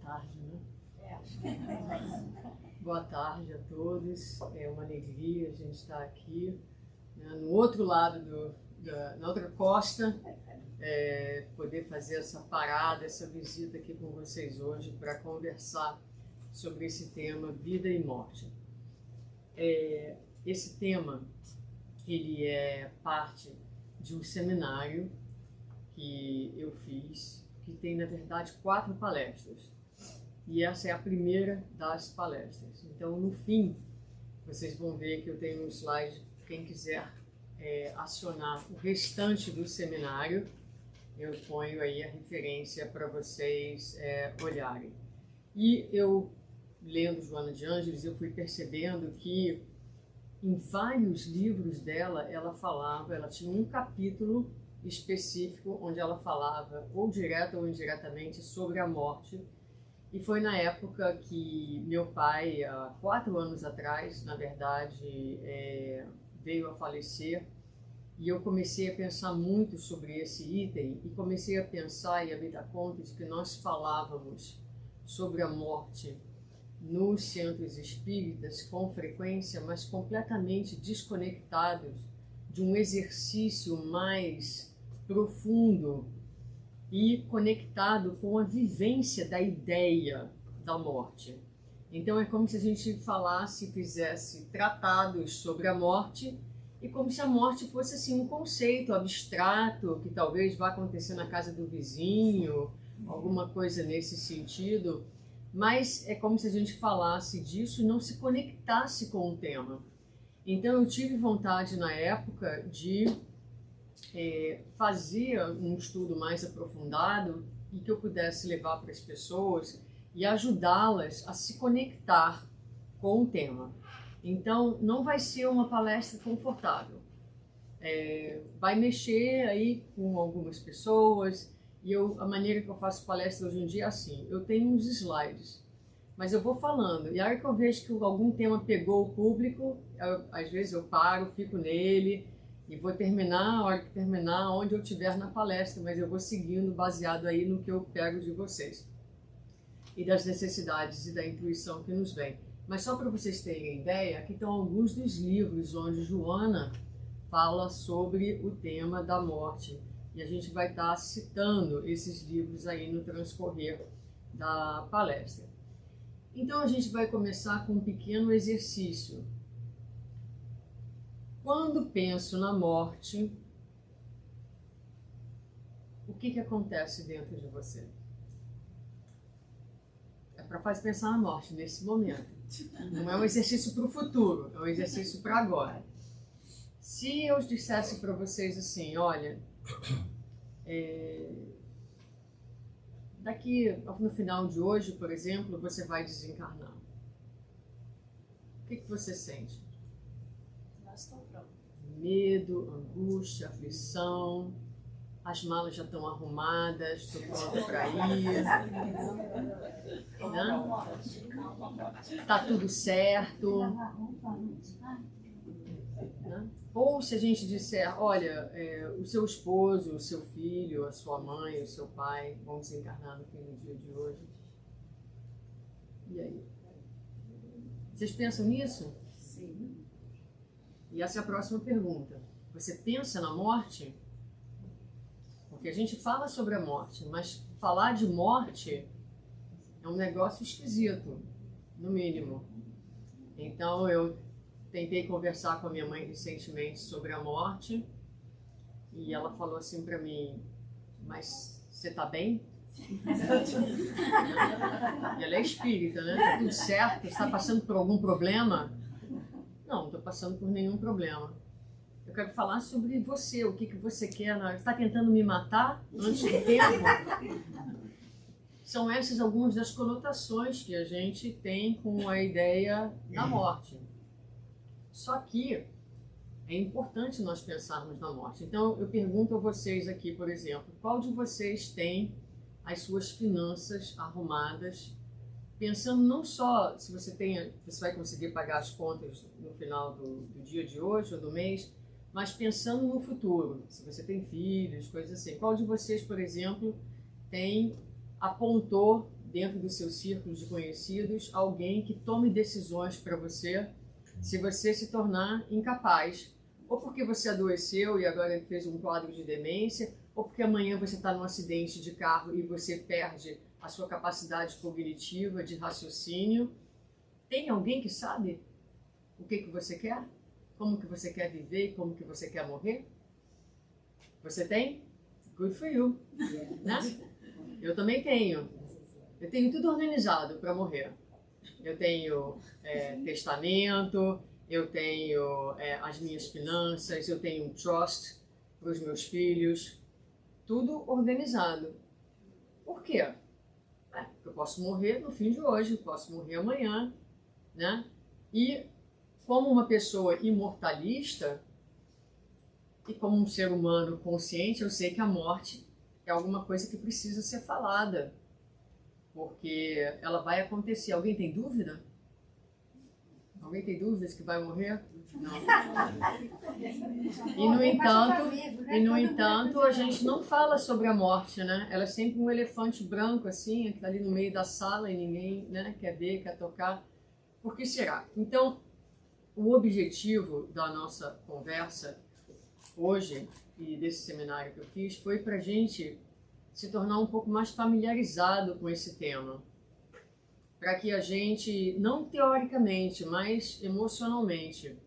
tarde, né? Boa tarde a todos. É uma alegria a gente estar aqui, né, no outro lado na outra costa, poder fazer essa parada, essa visita aqui com vocês hoje para conversar sobre esse tema vida e morte. Esse tema ele é parte de um seminário que eu fiz, que tem na verdade 4 palestras. E essa é a primeira das palestras. Então, no fim, vocês vão ver que eu tenho um slide, quem quiser acionar o restante do seminário, eu ponho aí a referência para vocês olharem. E eu, lendo Joana de Ângeles, eu fui percebendo que em vários livros dela, ela tinha um capítulo específico onde ela falava, ou direta ou indiretamente, sobre a morte. E foi na época que meu pai, há 4 anos atrás, na verdade, veio a falecer. E eu comecei a pensar muito sobre esse item e comecei a pensar e a me dar conta de que nós falávamos sobre a morte nos centros espíritas com frequência, mas completamente desconectados de um exercício mais profundo e conectado com a vivência da ideia da morte. Então é como se a gente falasse, fizesse tratados sobre a morte e como se a morte fosse assim um conceito abstrato que talvez vá acontecer na casa do vizinho, alguma coisa nesse sentido, mas é como se a gente falasse disso e não se conectasse com o tema. Então eu tive vontade na época de fazer um estudo mais aprofundado e que eu pudesse levar para as pessoas e ajudá-las a se conectar com o tema. Então, não vai ser uma palestra confortável. Vai mexer aí com algumas pessoas e a maneira que eu faço palestra hoje em dia é assim, eu tenho uns slides, mas eu vou falando e a hora que eu vejo que algum tema pegou o público, às vezes eu paro, fico nele, e vou terminar, a hora que terminar, onde eu estiver na palestra, mas eu vou seguindo baseado aí no que eu pego de vocês. E das necessidades e da intuição que nos vem. Mas só para vocês terem ideia, aqui estão alguns dos livros onde Joana fala sobre o tema da morte. E a gente vai estar citando esses livros aí no transcorrer da palestra. Então a gente vai começar com um pequeno exercício. Quando penso na morte, o que acontece dentro de você? É para fazer pensar na morte nesse momento. Não é um exercício para o futuro, é um exercício para agora. Se eu dissesse para vocês assim, olha, daqui no final de hoje, por exemplo, você vai desencarnar. O que você sente? Medo, angústia, aflição, as malas já estão arrumadas, estou pronta para ir, está tudo certo. Né? Ou se a gente disser, olha, o seu esposo, o seu filho, a sua mãe, o seu pai vão desencarnar no fim do dia de hoje. E aí? Vocês pensam nisso? Sim. E essa é a próxima pergunta. Você pensa na morte? Porque a gente fala sobre a morte, mas falar de morte é um negócio esquisito, no mínimo. Então eu tentei conversar com a minha mãe recentemente sobre a morte e ela falou assim para mim, mas você tá bem? E ela é espírita, né? Tá tudo certo? Você está passando por algum problema? Não estou passando por nenhum problema. Eu quero falar sobre você, o que você quer. Você está tentando me matar antes do tempo? São essas algumas das conotações que a gente tem com a ideia da morte. Só que é importante nós pensarmos na morte. Então eu pergunto a vocês aqui, por exemplo, qual de vocês tem as suas finanças arrumadas, pensando não só se você vai conseguir pagar as contas no final do dia de hoje ou do mês, mas pensando no futuro, se você tem filhos, coisas assim. Qual de vocês, por exemplo, apontou dentro do seu círculo de conhecidos, alguém que tome decisões para você se você se tornar incapaz. Ou porque você adoeceu e agora fez um quadro de demência, ou porque amanhã você está num acidente de carro e você perde a sua capacidade cognitiva de raciocínio. Tem alguém que sabe o que você quer? Como que você quer viver e como que você quer morrer? Você tem? Good for you. Né? Eu também tenho. Eu tenho tudo organizado para morrer. Eu tenho testamento, eu tenho as minhas finanças, eu tenho um trust para os meus filhos, tudo organizado. Por quê? Eu posso morrer no fim de hoje, posso morrer amanhã, né? E como uma pessoa imortalista e como um ser humano consciente, eu sei que a morte é alguma coisa que precisa ser falada, porque ela vai acontecer. Alguém tem dúvida? Alguém tem dúvidas que vai morrer? Não. E no entanto, a gente não fala sobre a morte, né? Ela é sempre um elefante branco, assim, que está ali no meio da sala e ninguém, né, quer ver, quer tocar. Por que será? Então, o objetivo da nossa conversa hoje e desse seminário que eu fiz foi para a gente se tornar um pouco mais familiarizado com esse tema, para que a gente, não teoricamente, mas emocionalmente,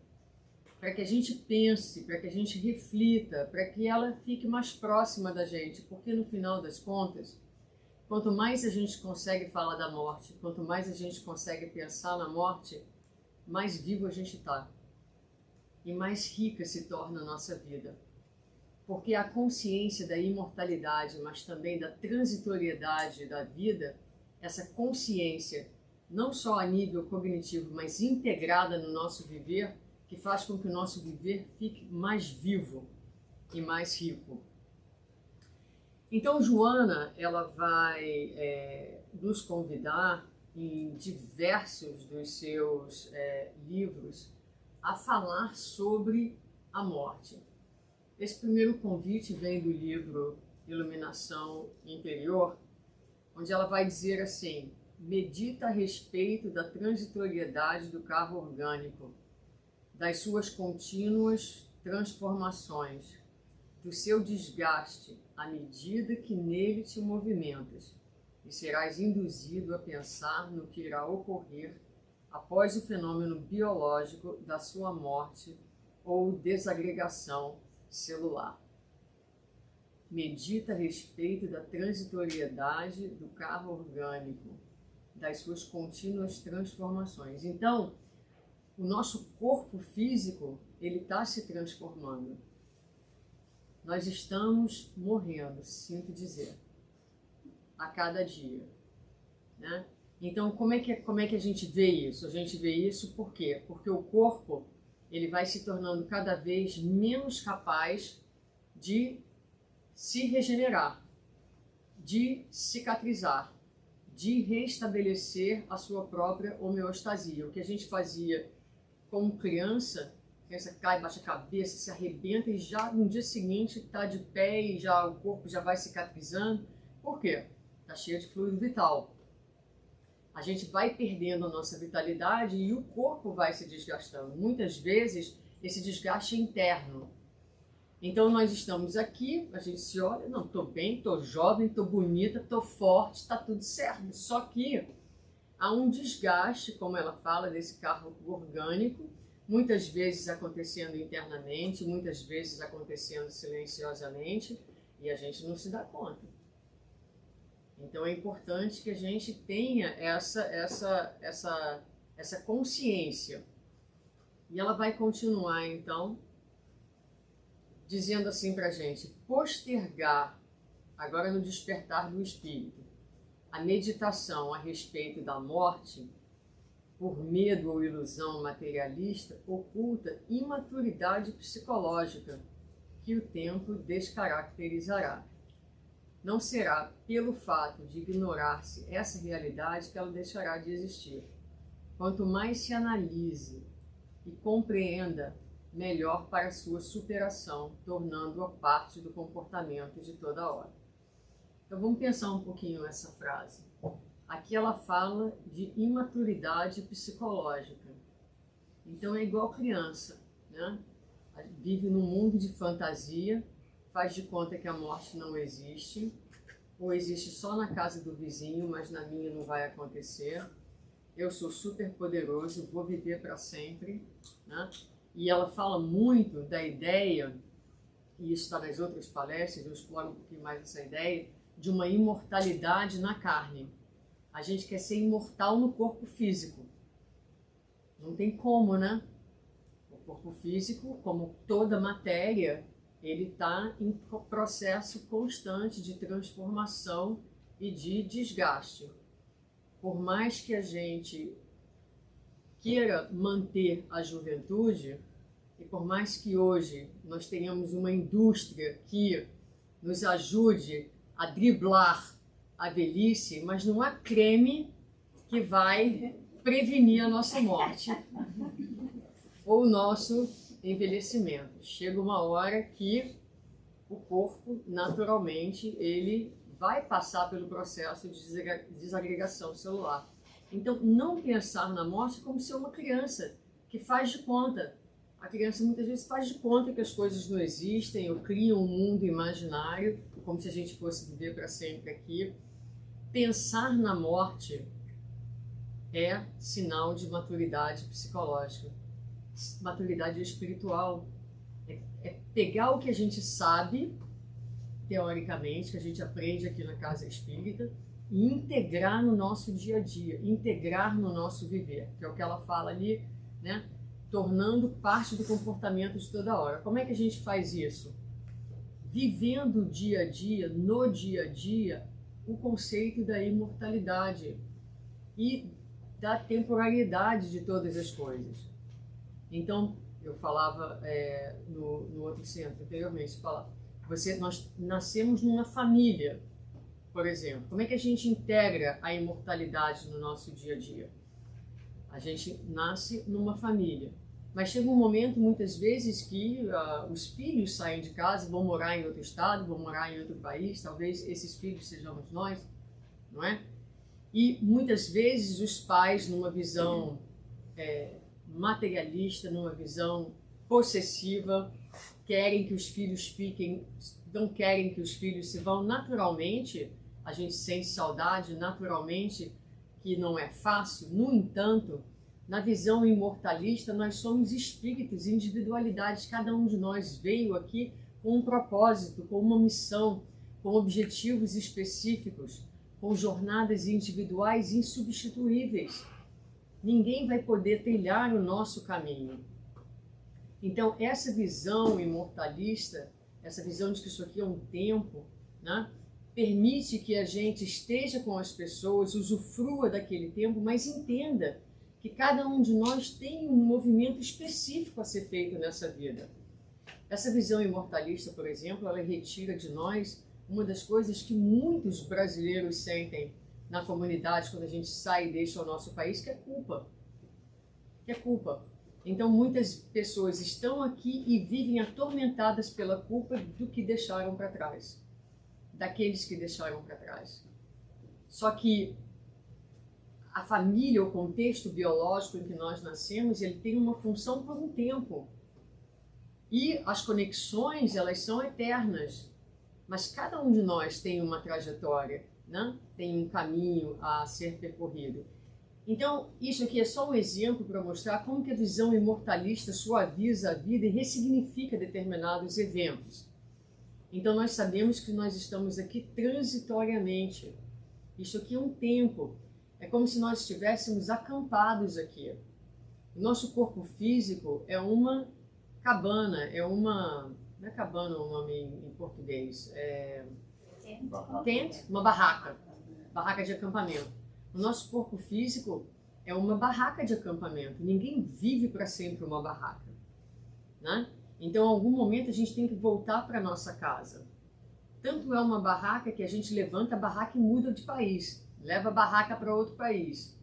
para que a gente pense, para que a gente reflita, para que ela fique mais próxima da gente, porque no final das contas, quanto mais a gente consegue falar da morte, quanto mais a gente consegue pensar na morte, mais vivo a gente está e mais rica se torna a nossa vida. Porque a consciência da imortalidade, mas também da transitoriedade da vida, essa consciência, não só a nível cognitivo, mas integrada no nosso viver, que faz com que o nosso viver fique mais vivo e mais rico. Então, Joana, ela vai nos convidar em diversos dos seus livros a falar sobre a morte. Esse primeiro convite vem do livro Iluminação Interior, onde ela vai dizer assim: medita a respeito da transitoriedade do carro orgânico, das suas contínuas transformações, do seu desgaste à medida que nele te movimentas, e serás induzido a pensar no que irá ocorrer após o fenômeno biológico da sua morte ou desagregação celular. Medita a respeito da transitoriedade do carro orgânico, das suas contínuas transformações. Então, o nosso corpo físico, ele está se transformando. Nós estamos morrendo, sinto dizer, a cada dia, né? Então, como é que a gente vê isso? A gente vê isso por quê? Porque o corpo, ele vai se tornando cada vez menos capaz de se regenerar, de cicatrizar, de restabelecer a sua própria homeostasia. O que a gente fazia como criança cai, baixa a cabeça, se arrebenta e já no dia seguinte está de pé e já o corpo já vai cicatrizando. Por quê? Está cheio de fluido vital. A gente vai perdendo a nossa vitalidade e o corpo vai se desgastando. Muitas vezes esse desgaste é interno. Então nós estamos aqui, a gente se olha, não, estou bem, estou jovem, estou bonita, estou forte, está tudo certo. Só que há um desgaste, como ela fala, desse carro orgânico, muitas vezes acontecendo internamente, muitas vezes acontecendo silenciosamente, e a gente não se dá conta. Então é importante que a gente tenha essa consciência. E ela vai continuar, então, dizendo assim para a gente: postergar, agora no despertar do espírito, a meditação a respeito da morte, por medo ou ilusão materialista, oculta imaturidade psicológica que o tempo descaracterizará. Não será pelo fato de ignorar-se essa realidade que ela deixará de existir. Quanto mais se analise e compreenda, melhor para sua superação, tornando-a parte do comportamento de toda hora. Então vamos pensar um pouquinho nessa frase. Aqui ela fala de imaturidade psicológica. Então é igual criança, né? Vive num mundo de fantasia, faz de conta que a morte não existe, ou existe só na casa do vizinho, mas na minha não vai acontecer. Eu sou super poderoso, vou viver para sempre, né? E ela fala muito da ideia, e isso está nas outras palestras, eu exploro um pouquinho mais essa ideia, de uma imortalidade na carne. A gente quer ser imortal no corpo físico. Não tem como, né? O corpo físico, como toda matéria, ele está em processo constante de transformação e de desgaste. Por mais que a gente queira manter a juventude, e por mais que hoje nós tenhamos uma indústria que nos ajude a driblar a velhice, mas não há creme que vai prevenir a nossa morte ou o nosso envelhecimento. Chega uma hora que o corpo, naturalmente, ele vai passar pelo processo de desagregação celular. Então, não pensar na morte como ser uma criança que faz de conta. A criança muitas vezes faz de conta que as coisas não existem, ou cria um mundo imaginário, como se a gente fosse viver para sempre aqui. Pensar na morte é sinal de maturidade psicológica, maturidade espiritual. É pegar o que a gente sabe, teoricamente, que a gente aprende aqui na casa espírita, e integrar no nosso dia a dia, integrar no nosso viver, que é o que ela fala ali, né? Tornando parte do comportamento de toda hora. Como é que a gente faz isso? Vivendo o dia a dia, no dia a dia, o conceito da imortalidade e da temporalidade de todas as coisas. Então, eu falava no outro centro anteriormente, nós nascemos numa família, por exemplo. Como é que a gente integra a imortalidade no nosso dia a dia? A gente nasce numa família, mas chega um momento, muitas vezes, que os filhos saem de casa, vão morar em outro estado, vão morar em outro país, talvez esses filhos sejamos nós, não é? E muitas vezes os pais, numa visão materialista, numa visão possessiva, querem que os filhos fiquem, não querem que os filhos se vão. Naturalmente, a gente sente saudade, naturalmente, que não é fácil. No entanto, na visão imortalista, nós somos espíritos, individualidades. Cada um de nós veio aqui com um propósito, com uma missão, com objetivos específicos, com jornadas individuais insubstituíveis. Ninguém vai poder trilhar o nosso caminho. Então, essa visão imortalista, essa visão de que isso aqui é um tempo, né, permite que a gente esteja com as pessoas, usufrua daquele tempo, mas entenda que cada um de nós tem um movimento específico a ser feito nessa vida. Essa visão imortalista, por exemplo, ela retira de nós uma das coisas que muitos brasileiros sentem na comunidade quando a gente sai e deixa o nosso país, que é culpa. Que é culpa. Então, muitas pessoas estão aqui e vivem atormentadas pela culpa do que deixaram para trás, daqueles que deixaram para trás. Só que a família, o contexto biológico em que nós nascemos, ele tem uma função por um tempo. E as conexões, elas são eternas. Mas cada um de nós tem uma trajetória, né? Tem um caminho a ser percorrido. Então, isso aqui é só um exemplo para mostrar como que a visão imortalista suaviza a vida e ressignifica determinados eventos. Então, nós sabemos que nós estamos aqui transitoriamente. Isso aqui é um tempo. É como se nós estivéssemos acampados aqui. O nosso corpo físico é uma cabana, não é cabana o nome em português, tent, uma barraca de acampamento. O nosso corpo físico é uma barraca de acampamento. Ninguém vive para sempre uma barraca, né? Então, em algum momento, a gente tem que voltar para a nossa casa. Tanto é uma barraca que a gente levanta a barraca e muda de país, leva a barraca para outro país.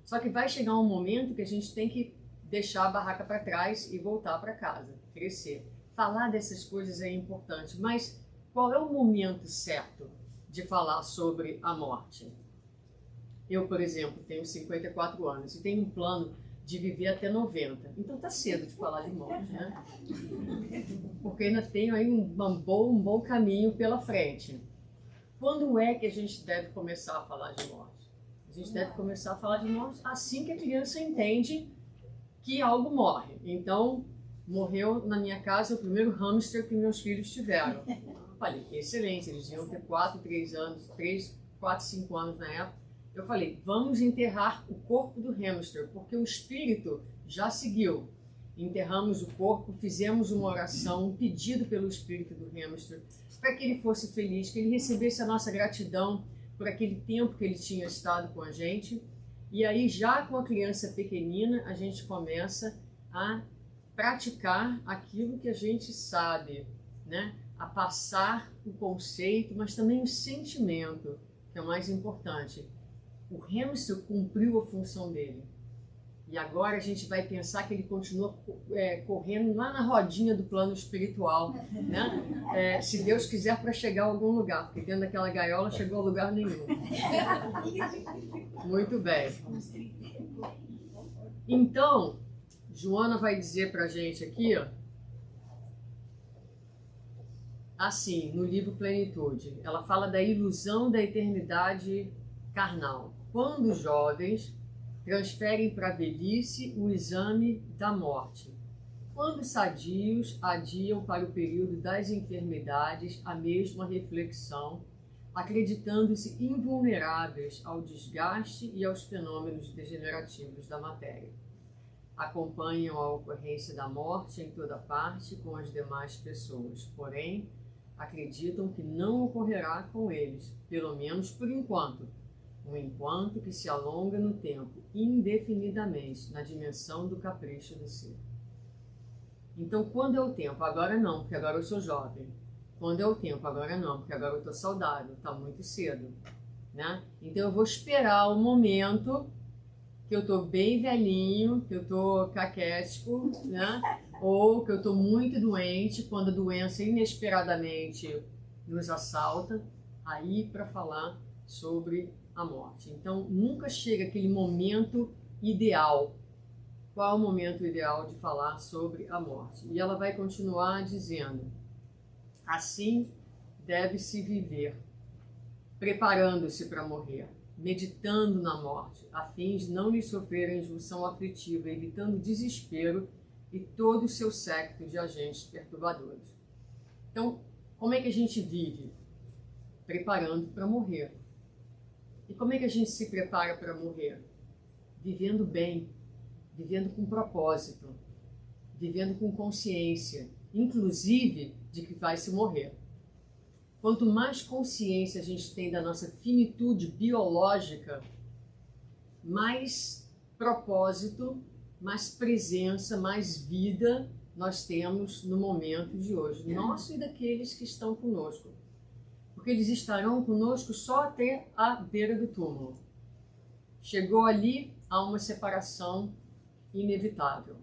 Só que vai chegar um momento que a gente tem que deixar a barraca para trás e voltar para casa, crescer. Falar dessas coisas é importante, mas qual é o momento certo de falar sobre a morte? Eu, por exemplo, tenho 54 anos e tenho um plano de viver até 90. Então tá cedo de falar de morte, né? Porque ainda tenho aí um bom caminho pela frente. Quando é que a gente deve começar a falar de morte? A gente deve começar a falar de morte assim que a criança entende que algo morre. Então, morreu na minha casa o primeiro hamster que meus filhos tiveram. Falei, que excelente, eles iam ter 4, 3 anos, 3, 4, 5 anos na época. Eu falei, vamos enterrar o corpo do hamster, porque o espírito já seguiu. Enterramos o corpo, fizemos uma oração, um pedido pelo espírito do hamster, para que ele fosse feliz, que ele recebesse a nossa gratidão por aquele tempo que ele tinha estado com a gente. E aí, já com a criança pequenina, a gente começa a praticar aquilo que a gente sabe, né? A passar o conceito, mas também o sentimento, que é o mais importante. O hamster cumpriu a função dele. E agora a gente vai pensar que ele continua correndo lá na rodinha do plano espiritual, né? Se Deus quiser, para chegar a algum lugar, porque dentro daquela gaiola chegou a lugar nenhum. Muito bem. Então, Joana vai dizer para a gente aqui, ó, assim, no livro Plenitude, ela fala da ilusão da eternidade carnal. Quando os jovens transferem para a velhice o exame da morte. Quando sadios adiam para o período das enfermidades a mesma reflexão, acreditando-se invulneráveis ao desgaste e aos fenômenos degenerativos da matéria. Acompanham a ocorrência da morte em toda parte com as demais pessoas, porém, acreditam que não ocorrerá com eles, pelo menos por enquanto, um enquanto que se alonga no tempo, indefinidamente, na dimensão do capricho do ser. Então, quando é o tempo? Agora não, porque agora eu sou jovem. Quando é o tempo? Agora não, porque agora eu estou saudável, está muito cedo, né? Então, eu vou esperar o momento que eu estou bem velhinho, que eu estou caquético, né? Ou que eu estou muito doente, quando a doença inesperadamente nos assalta, aí para falar sobre a morte. Então, nunca chega aquele momento ideal. Qual é o momento ideal de falar sobre a morte? E ela vai continuar dizendo, assim deve-se viver, preparando-se para morrer, meditando na morte, a fim de não lhe sofrer a injunção aflitiva, evitando desespero e todo o seu séquito de agentes perturbadores. Então, como é que a gente vive? Preparando para morrer. E como é que a gente se prepara para morrer? Vivendo bem, vivendo com propósito, vivendo com consciência, inclusive de que vai se morrer. Quanto mais consciência a gente tem da nossa finitude biológica, mais propósito, mais presença, mais vida nós temos no momento de hoje, nosso e daqueles que estão conosco. Porque eles estarão conosco só até a beira do túmulo. Chegou ali a uma separação inevitável.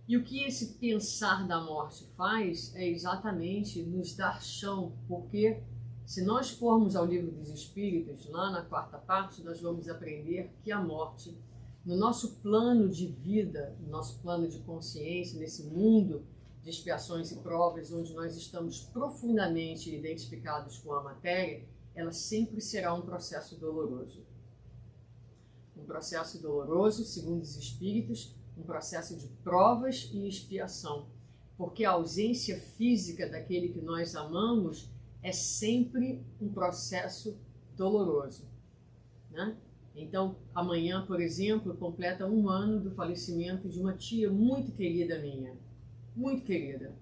E o que esse pensar da morte faz é exatamente nos dar chão, porque se nós formos ao Livro dos Espíritos, lá na 4ª parte, nós vamos aprender que a morte, no nosso plano de vida, no nosso plano de consciência, nesse mundo de expiações e provas, onde nós estamos profundamente identificados com a matéria, ela sempre será um processo doloroso. Um processo doloroso, segundo os Espíritos, um processo de provas e expiação, porque a ausência física daquele que nós amamos é sempre um processo doloroso, né? Então, amanhã, por exemplo, completa 1 ano do falecimento de uma tia muito querida minha, muito querida,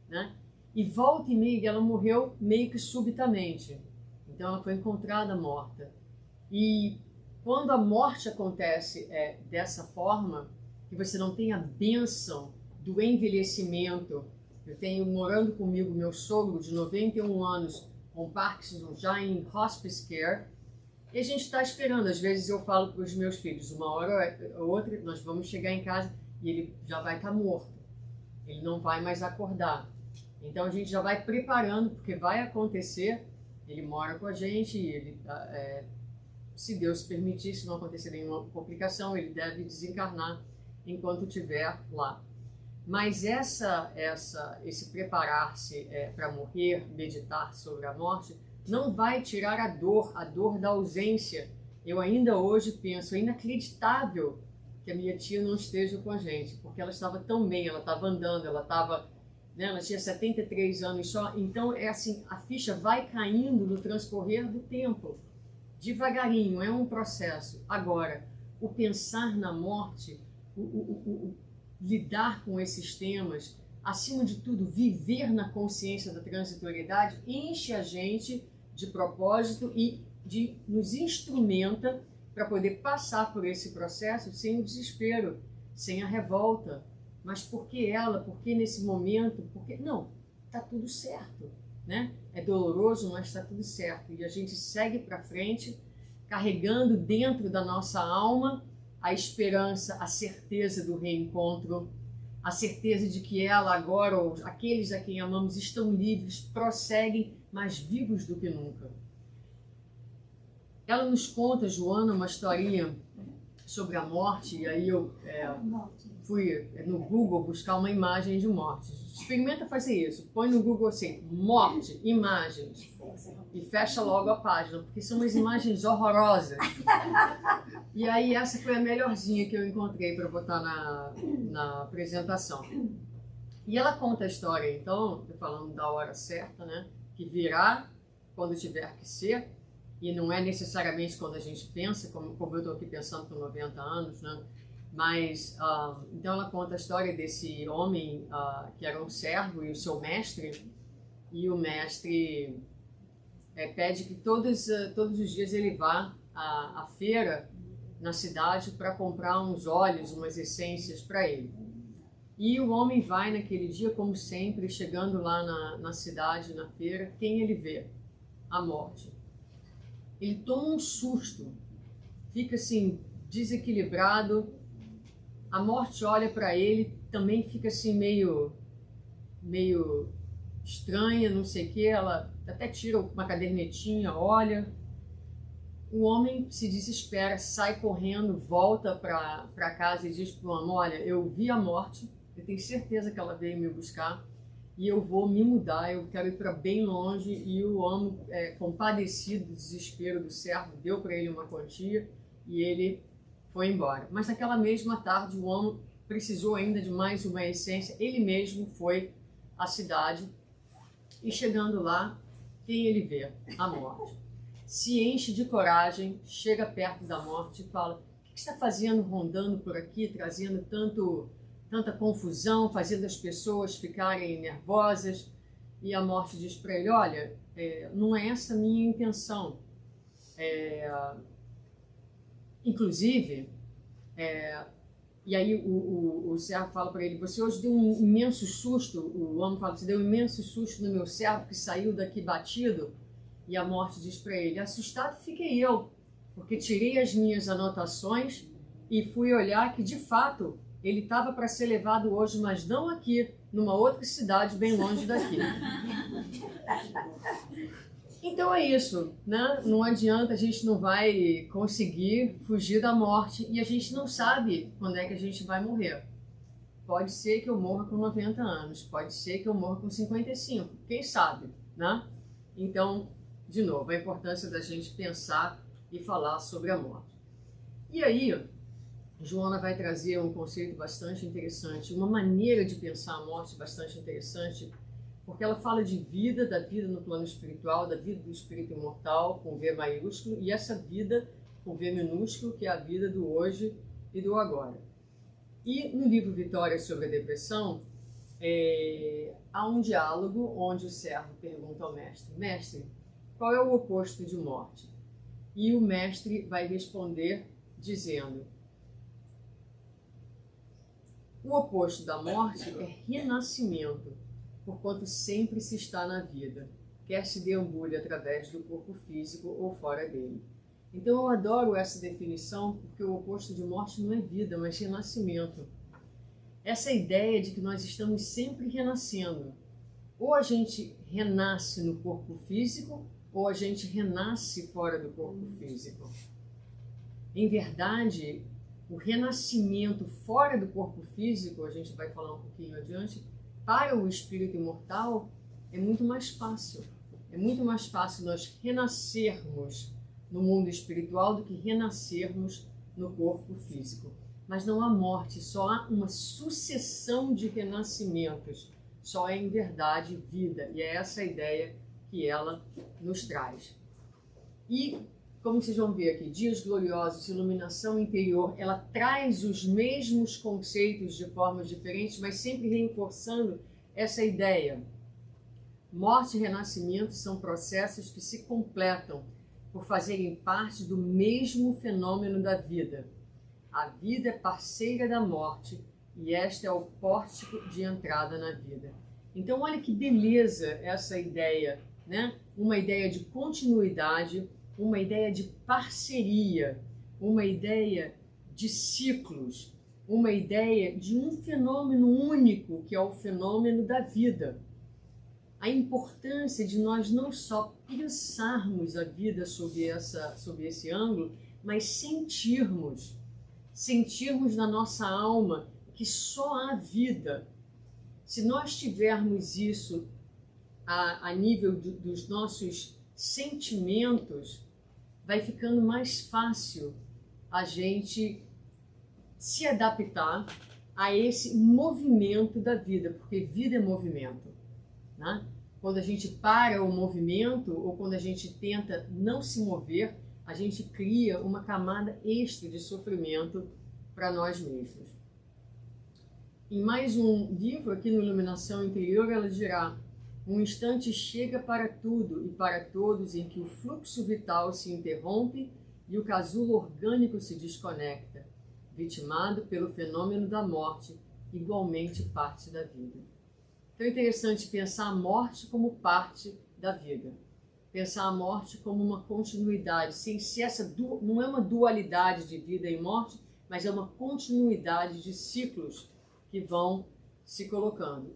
né? E volta e meia, ela morreu meio que subitamente, então ela foi encontrada morta. E quando a morte acontece dessa forma, que você não tem a bênção do envelhecimento. Eu tenho morando comigo meu sogro de 91 anos com Parkinson já em hospice care, e a gente está esperando. Às vezes eu falo para os meus filhos, uma hora ou outra nós vamos chegar em casa e ele já vai estar morto, ele não vai mais acordar. Então a gente já vai preparando, porque vai acontecer. Ele mora com a gente, ele se Deus permitir, se não acontecer nenhuma complicação, ele deve desencarnar enquanto estiver lá. Mas esse preparar-se para morrer, meditar sobre a morte, não vai tirar a dor da ausência. Eu ainda hoje penso, é inacreditável que a minha tia não esteja com a gente, porque ela estava tão bem, ela estava andando, ela tinha 73 anos só. Então, é assim, a ficha vai caindo no transcorrer do tempo, devagarinho, é um processo. Agora, o pensar na morte, lidar com esses temas, acima de tudo, viver na consciência da transitoriedade, enche a gente de propósito e nos instrumenta para poder passar por esse processo sem o desespero, sem a revolta. Mas por que ela? Por que nesse momento? Porque não, está tudo certo, né? É doloroso, mas está tudo certo. E a gente segue para frente, carregando dentro da nossa alma a esperança, a certeza do reencontro, a certeza de que ela agora, ou aqueles a quem amamos, estão livres, prosseguem, mais vivos do que nunca. Ela nos conta, Joana, uma historinha sobre a morte, e aí eu fui no Google buscar uma imagem de morte. Experimenta fazer isso, põe no Google assim, morte, imagens, e fecha logo a página, porque são umas imagens horrorosas. E aí essa foi a melhorzinha que eu encontrei para botar na apresentação. E ela conta a história, então, falando da hora certa, né, que virá quando tiver que ser, e não é necessariamente quando a gente pensa, como eu estou aqui pensando com 90 anos, né? Mas, então ela conta a história desse homem que era um servo e o seu mestre, e o mestre pede que todos os dias ele vá à feira na cidade para comprar uns óleos, umas essências para ele. E o homem vai naquele dia, como sempre, chegando lá na cidade, na feira, quem ele vê? A morte. Ele toma um susto, fica assim, desequilibrado. A morte olha para ele, também fica assim meio estranha, não sei o que. Ela até tira uma cadernetinha, olha. O homem se desespera, sai correndo, volta para casa e diz para o homem, olha, eu vi a morte, eu tenho certeza que ela veio me buscar, e eu vou me mudar, eu quero ir para bem longe. E o homem, compadecido do desespero do servo, deu para ele uma quantia e ele foi embora. Mas naquela mesma tarde o homem precisou ainda de mais uma essência, ele mesmo foi à cidade e chegando lá, quem ele vê? A morte. Se enche de coragem, chega perto da morte e fala, o que você está fazendo rondando por aqui, trazendo tanta confusão, fazendo as pessoas ficarem nervosas? E a morte diz para ele, olha, não é essa a minha intenção. Inclusive, e aí o servo fala para ele, você hoje deu um imenso susto, o homem fala, você deu um imenso susto no meu servo que saiu daqui batido. E a morte diz para ele, assustado fiquei eu, porque tirei as minhas anotações e fui olhar que de fato ele estava para ser levado hoje, mas não aqui, numa outra cidade bem longe daqui. Então é isso, né? Não adianta, a gente não vai conseguir fugir da morte e a gente não sabe quando é que a gente vai morrer. Pode ser que eu morra com 90 anos, pode ser que eu morra com 55, quem sabe, né? Então, de novo, a importância da gente pensar e falar sobre a morte. E aí, Joana vai trazer um conceito bastante interessante, uma maneira de pensar a morte bastante interessante, porque ela fala de vida, da vida no plano espiritual, da vida do espírito imortal, com V maiúsculo, e essa vida com V minúsculo, que é a vida do hoje e do agora. E no livro Vitória sobre a Depressão, há um diálogo onde o servo pergunta ao mestre, mestre, qual é o oposto de morte? E o mestre vai responder dizendo, o oposto da morte é renascimento, porquanto sempre se está na vida, quer se deambule através do corpo físico ou fora dele. Então eu adoro essa definição, porque o oposto de morte não é vida, mas renascimento. Essa ideia de que nós estamos sempre renascendo. Ou a gente renasce no corpo físico, ou a gente renasce fora do corpo físico. Em verdade, o renascimento fora do corpo físico, a gente vai falar um pouquinho adiante, para o espírito imortal é muito mais fácil. É muito mais fácil nós renascermos no mundo espiritual do que renascermos no corpo físico. Mas não há morte, só há uma sucessão de renascimentos. Só é em verdade vida. E é essa a ideia que ela nos traz. E, como vocês vão ver aqui, dias gloriosos, iluminação interior, ela traz os mesmos conceitos de formas diferentes, mas sempre reforçando essa ideia. Morte e renascimento são processos que se completam por fazerem parte do mesmo fenômeno da vida. A vida é parceira da morte e esta é o pórtico de entrada na vida. Então, olha que beleza essa ideia, né? Uma ideia de continuidade, uma ideia de parceria, uma ideia de ciclos, uma ideia de um fenômeno único, que é o fenômeno da vida. A importância de nós não só pensarmos a vida sob esse ângulo, mas sentirmos na nossa alma que só há vida. Se nós tivermos isso a nível dos nossos sentimentos, vai ficando mais fácil a gente se adaptar a esse movimento da vida, porque vida é movimento, né? Quando a gente para o movimento ou quando a gente tenta não se mover, a gente cria uma camada extra de sofrimento para nós mesmos. Em mais um livro, aqui no Iluminação Interior, ela dirá: um instante chega para tudo e para todos em que o fluxo vital se interrompe e o casulo orgânico se desconecta, vitimado pelo fenômeno da morte, igualmente parte da vida. Então é interessante pensar a morte como parte da vida. Pensar a morte como uma continuidade, sem ser não é uma dualidade de vida e morte, mas é uma continuidade de ciclos que vão se colocando.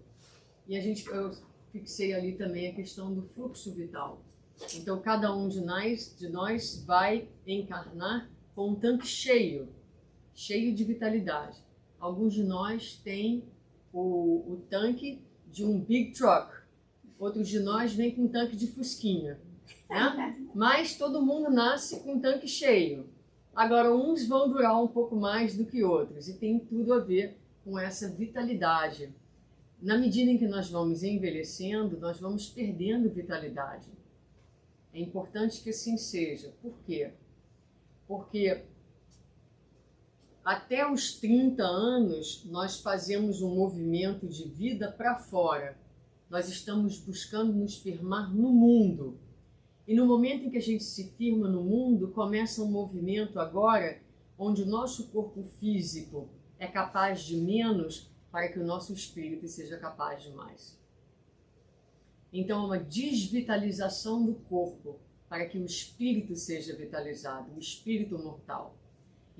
E eu fixei ali também a questão do fluxo vital. Então cada um de nós vai encarnar com um tanque cheio de vitalidade. Alguns de nós têm o tanque de um big truck, outros de nós vêm com um tanque de fusquinha, né? Mas todo mundo nasce com um tanque cheio. Agora, uns vão durar um pouco mais do que outros, e tem tudo a ver com essa vitalidade. Na medida em que nós vamos envelhecendo, nós vamos perdendo vitalidade. É importante que assim seja. Por quê? Porque até os 30 anos, nós fazemos um movimento de vida para fora. Nós estamos buscando nos firmar no mundo. E no momento em que a gente se firma no mundo, começa um movimento agora onde o nosso corpo físico é capaz de menos para que o nosso espírito seja capaz de mais. Então, é uma desvitalização do corpo para que o espírito seja vitalizado, o espírito mortal.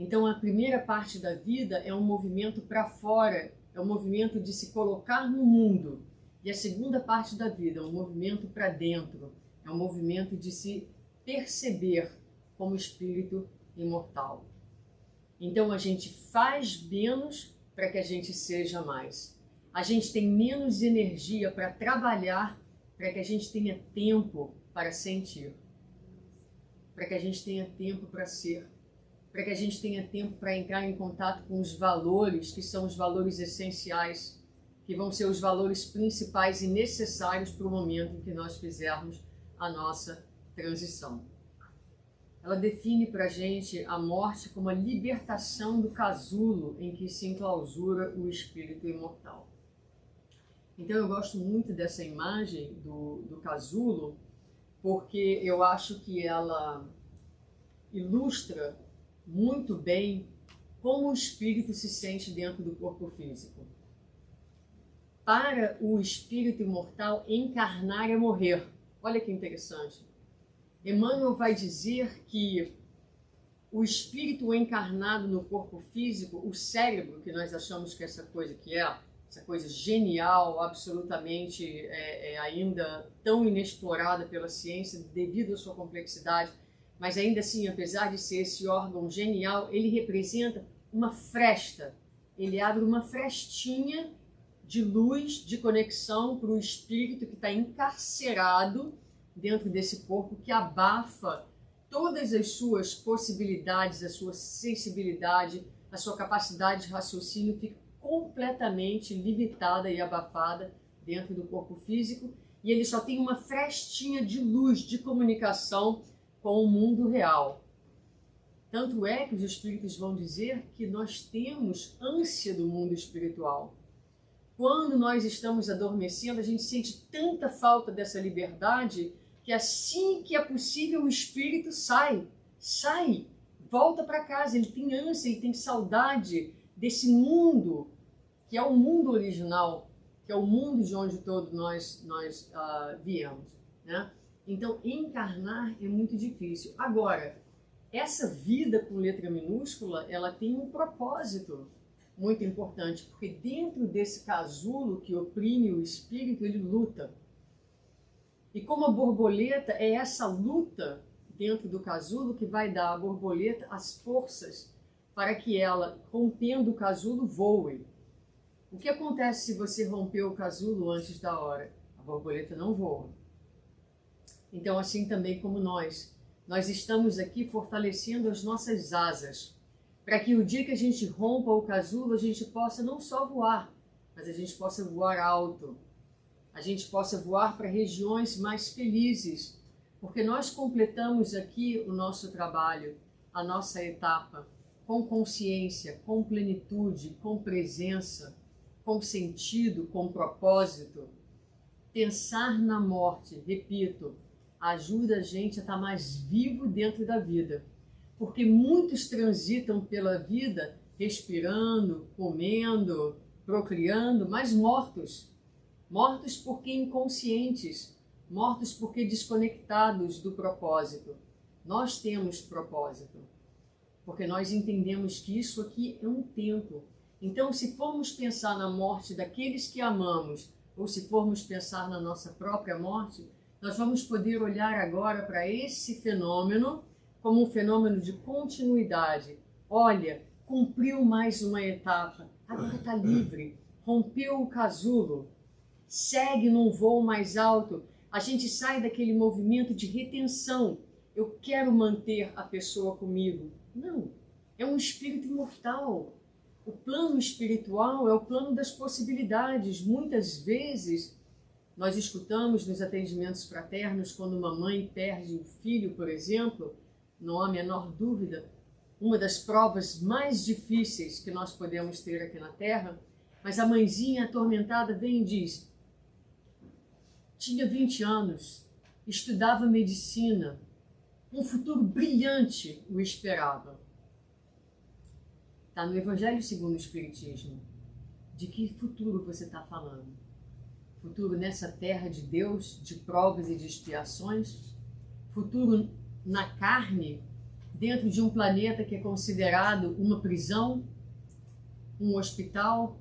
Então, a primeira parte da vida é um movimento para fora, é um movimento de se colocar no mundo. E a segunda parte da vida é um movimento para dentro, é um movimento de se perceber como espírito imortal. Então, a gente faz menos para que a gente seja mais. A gente tem menos energia para trabalhar, para que a gente tenha tempo para sentir, para que a gente tenha tempo para ser, para que a gente tenha tempo para entrar em contato com os valores, que são os valores essenciais, que vão ser os valores principais e necessários para o momento em que nós fizermos a nossa transição. Ela define para a gente a morte como a libertação do casulo em que se enclausura o espírito imortal. Então eu gosto muito dessa imagem do casulo, porque eu acho que ela ilustra muito bem como o espírito se sente dentro do corpo físico. Para o espírito imortal, encarnar é morrer. Olha que interessante. Emmanuel vai dizer que o espírito encarnado no corpo físico, o cérebro, que nós achamos que essa coisa genial, absolutamente ainda tão inexplorada pela ciência devido à sua complexidade, mas ainda assim, apesar de ser esse órgão genial, ele representa uma fresta. Ele abre uma frestinha de luz, de conexão para o espírito que está encarcerado dentro desse corpo, que abafa todas as suas possibilidades, a sua sensibilidade, a sua capacidade de raciocínio fica completamente limitada e abafada dentro do corpo físico, e ele só tem uma frestinha de luz, de comunicação com o mundo real. Tanto é que os espíritos vão dizer que nós temos ânsia do mundo espiritual. Quando nós estamos adormecendo, a gente sente tanta falta dessa liberdade que assim que é possível o espírito sai, volta para casa. Ele tem ânsia, ele tem saudade desse mundo, que é o mundo original, que é o mundo de onde todos nós viemos, né? Então, encarnar é muito difícil. Agora, essa vida com letra minúscula, ela tem um propósito muito importante, porque dentro desse casulo que oprime o espírito, ele luta. E como a borboleta, é essa luta dentro do casulo que vai dar à borboleta as forças para que ela, rompendo o casulo, voe. O que acontece se você rompeu o casulo antes da hora? A borboleta não voa. Então, assim também como nós estamos aqui fortalecendo as nossas asas, para que o dia que a gente rompa o casulo, a gente possa não só voar, mas a gente possa voar alto, a gente possa voar para regiões mais felizes, porque nós completamos aqui o nosso trabalho, a nossa etapa, com consciência, com plenitude, com presença, com sentido, com propósito. Pensar na morte, repito, ajuda a gente a estar mais vivo dentro da vida, porque muitos transitam pela vida respirando, comendo, procriando, mas mortos porque inconscientes, mortos porque desconectados do propósito. Nós temos propósito, porque nós entendemos que isso aqui é um tempo. Então, se formos pensar na morte daqueles que amamos, ou se formos pensar na nossa própria morte, nós vamos poder olhar agora para esse fenômeno como um fenômeno de continuidade. Olha, cumpriu mais uma etapa, agora está livre, rompeu o casulo, segue num voo mais alto. A gente sai daquele movimento de retenção. Eu quero manter a pessoa comigo. Não, é um espírito imortal. O plano espiritual é o plano das possibilidades. Muitas vezes nós escutamos nos atendimentos fraternos, quando uma mãe perde o filho, por exemplo, não há a menor dúvida, uma das provas mais difíceis que nós podemos ter aqui na Terra, mas a mãezinha atormentada vem e diz: tinha 20 anos, estudava medicina, um futuro brilhante o esperava. Está no Evangelho segundo o Espiritismo. De que futuro você está falando? Futuro nessa terra de Deus, de provas e de expiações? Futuro na carne, dentro de um planeta que é considerado uma prisão, um hospital,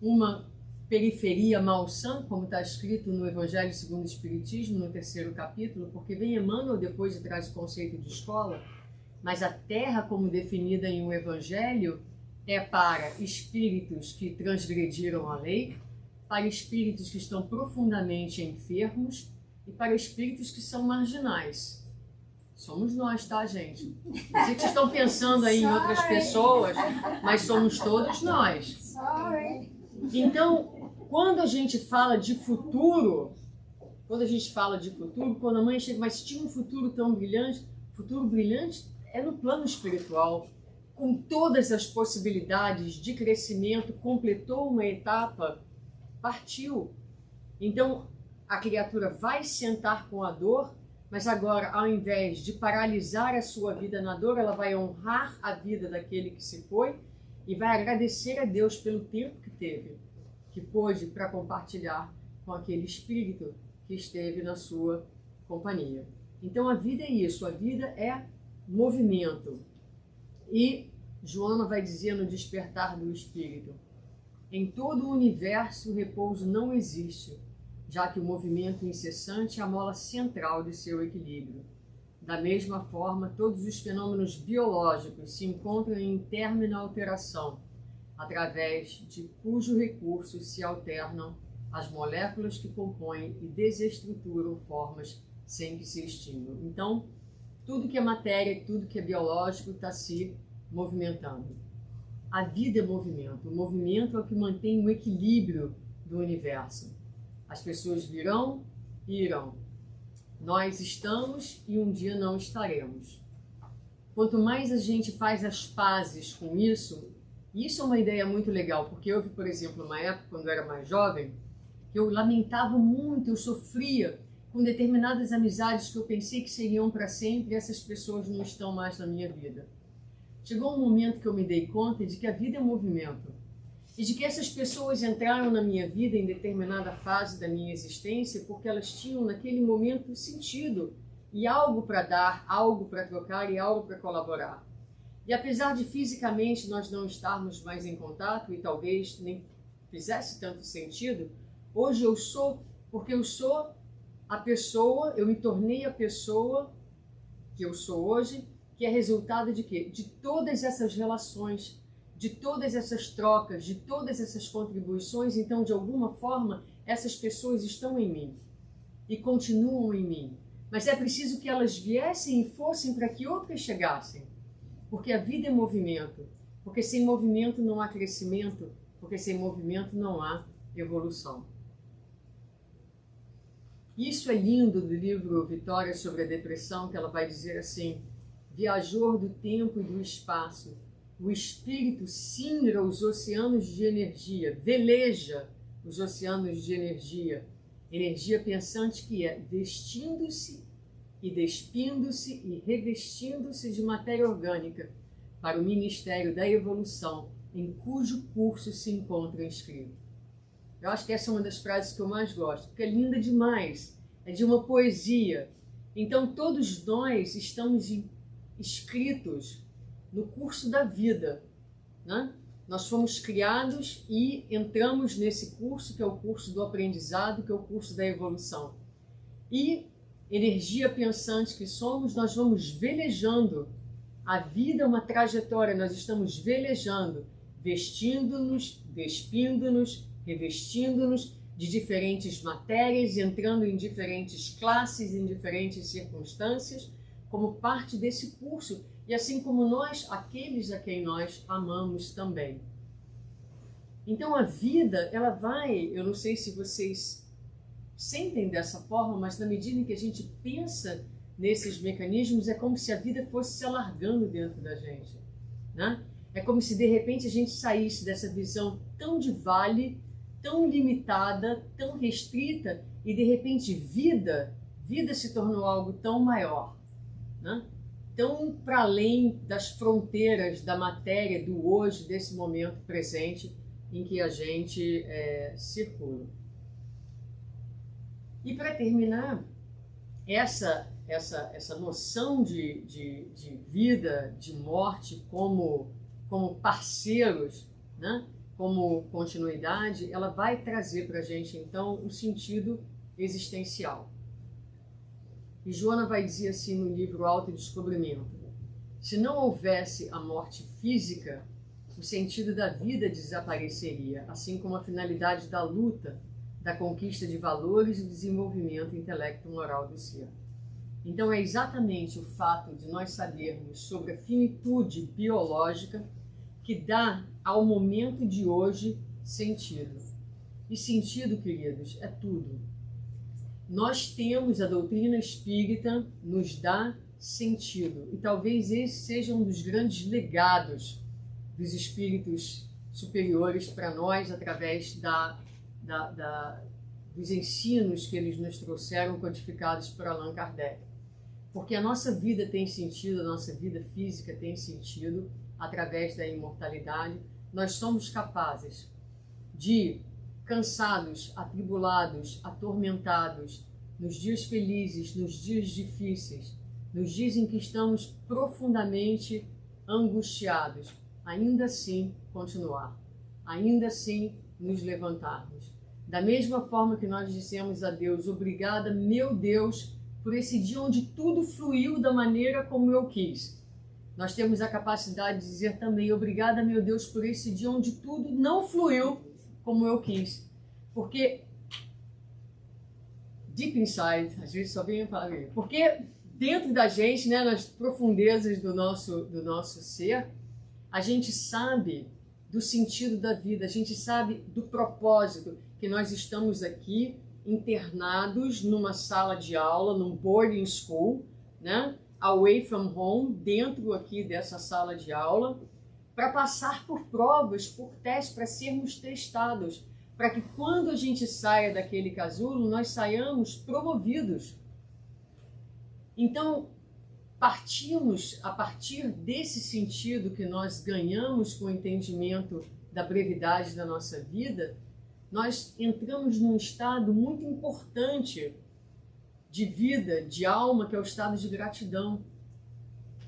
uma periferia malsã, como está escrito no Evangelho segundo o Espiritismo, no 3º capítulo, porque vem Emmanuel depois e traz o conceito de escola, mas a terra, como definida em um Evangelho, é para espíritos que transgrediram a lei, para espíritos que estão profundamente enfermos e para espíritos que são marginais. Somos nós, tá, gente? Vocês estão pensando aí em outras pessoas, mas somos todos nós. Então, quando a gente fala de futuro, quando a mãe chega, mas tinha um futuro tão brilhante, futuro brilhante é no plano espiritual, com todas as possibilidades de crescimento, completou uma etapa, partiu. Então, a criatura vai sentar com a dor, mas agora, ao invés de paralisar a sua vida na dor, ela vai honrar a vida daquele que se foi e vai agradecer a Deus pelo tempo que teve, que pôde para compartilhar com aquele espírito que esteve na sua companhia. Então, a vida é isso, a vida é movimento. E Joana vai dizer no Despertar do Espírito: em todo o universo o repouso não existe, já que o movimento incessante é a mola central de seu equilíbrio. Da mesma forma, todos os fenômenos biológicos se encontram em término alteração, através de cujo recurso se alternam as moléculas que compõem e desestruturam formas sem que se extingam. Então, tudo que é matéria, tudo que é biológico está se movimentando. A vida é movimento. O movimento é o que mantém o equilíbrio do universo. As pessoas virão e irão. Nós estamos e um dia não estaremos. Quanto mais a gente faz as pazes com isso, e isso é uma ideia muito legal, porque houve, por exemplo, uma época, quando eu era mais jovem, que eu lamentava muito, eu sofria com determinadas amizades que eu pensei que seriam para sempre, e essas pessoas não estão mais na minha vida. Chegou um momento que eu me dei conta de que a vida é movimento, e de que essas pessoas entraram na minha vida em determinada fase da minha existência porque elas tinham naquele momento sentido, e algo para dar, algo para trocar e algo para colaborar. E apesar de fisicamente nós não estarmos mais em contato e talvez nem fizesse tanto sentido, hoje eu sou, porque eu sou a pessoa, eu me tornei a pessoa que eu sou hoje, que é resultado de quê? De todas essas relações, de todas essas trocas, de todas essas contribuições. Então, de alguma forma, essas pessoas estão em mim e continuam em mim. Mas é preciso que elas viessem e fossem para que outras chegassem. Porque a vida é movimento. Porque sem movimento não há crescimento. Porque sem movimento não há evolução. Isso é lindo do livro Vitória sobre a Depressão, que ela vai dizer assim: viajor do tempo e do espaço, o espírito singra os oceanos de energia, veleja os oceanos de energia, energia pensante que é vestindo-se e despindo-se e revestindo-se de matéria orgânica para o ministério da evolução, em cujo curso se encontra inscrito. Eu acho que essa é uma das frases que eu mais gosto, porque é linda demais, é de uma poesia. Então todos nós estamos inscritos no curso da vida, né? Nós fomos criados e entramos nesse curso, que é o curso do aprendizado, que é o curso da evolução. E, energia pensante que somos, nós vamos velejando. A vida é uma trajetória, nós estamos velejando, vestindo-nos, despindo-nos, revestindo-nos de diferentes matérias, entrando em diferentes classes, em diferentes circunstâncias, como parte desse curso, e assim como nós, aqueles a quem nós amamos também. Então a vida, ela vai, eu não sei se vocês sentem dessa forma, mas na medida em que a gente pensa nesses mecanismos, é como se a vida fosse se alargando dentro da gente, né? É como se de repente a gente saísse dessa visão tão de vale, tão limitada, tão restrita, e de repente vida se tornou algo tão maior, né? Tão para além das fronteiras da matéria, do hoje, desse momento presente em que a gente circula. E para terminar, essa noção de vida, de morte como parceiros, né? Como continuidade, ela vai trazer para a gente, então, um sentido existencial. E Joana vai dizer assim no livro Autodescobrimento: se não houvesse a morte física, o sentido da vida desapareceria, assim como a finalidade da luta, da conquista de valores e do desenvolvimento intelecto-moral do ser. Então é exatamente o fato de nós sabermos sobre a finitude biológica que dá ao momento de hoje sentido. E sentido, queridos, é tudo. Nós temos, a doutrina espírita nos dá sentido. E talvez esse seja um dos grandes legados dos espíritos superiores para nós, através dos ensinos que eles nos trouxeram, codificados por Allan Kardec. Porque a nossa vida tem sentido, a nossa vida física tem sentido, através da imortalidade. Nós somos capazes de, cansados, atribulados, atormentados, nos dias felizes, nos dias difíceis, nos dias em que estamos profundamente angustiados, ainda assim continuar, ainda assim nos levantarmos. Da mesma forma que nós dissemos a Deus: obrigada, meu Deus, por esse dia onde tudo fluiu da maneira como eu quis. Nós temos a capacidade de dizer também, obrigada, meu Deus, por esse dia onde tudo não fluiu como eu quis. Porque deep inside, às vezes só vem para mim, porque dentro da gente, né, nas profundezas do nosso ser, a gente sabe do sentido da vida, a gente sabe do propósito, que nós estamos aqui internados numa sala de aula, num boarding school, né, away from home, dentro aqui dessa sala de aula, para passar por provas, por testes, para sermos testados, para que quando a gente saia daquele casulo, nós saiamos promovidos. Então, partimos a partir desse sentido que nós ganhamos com o entendimento da brevidade da nossa vida, nós entramos num estado muito importante de vida, de alma, que é o estado de gratidão.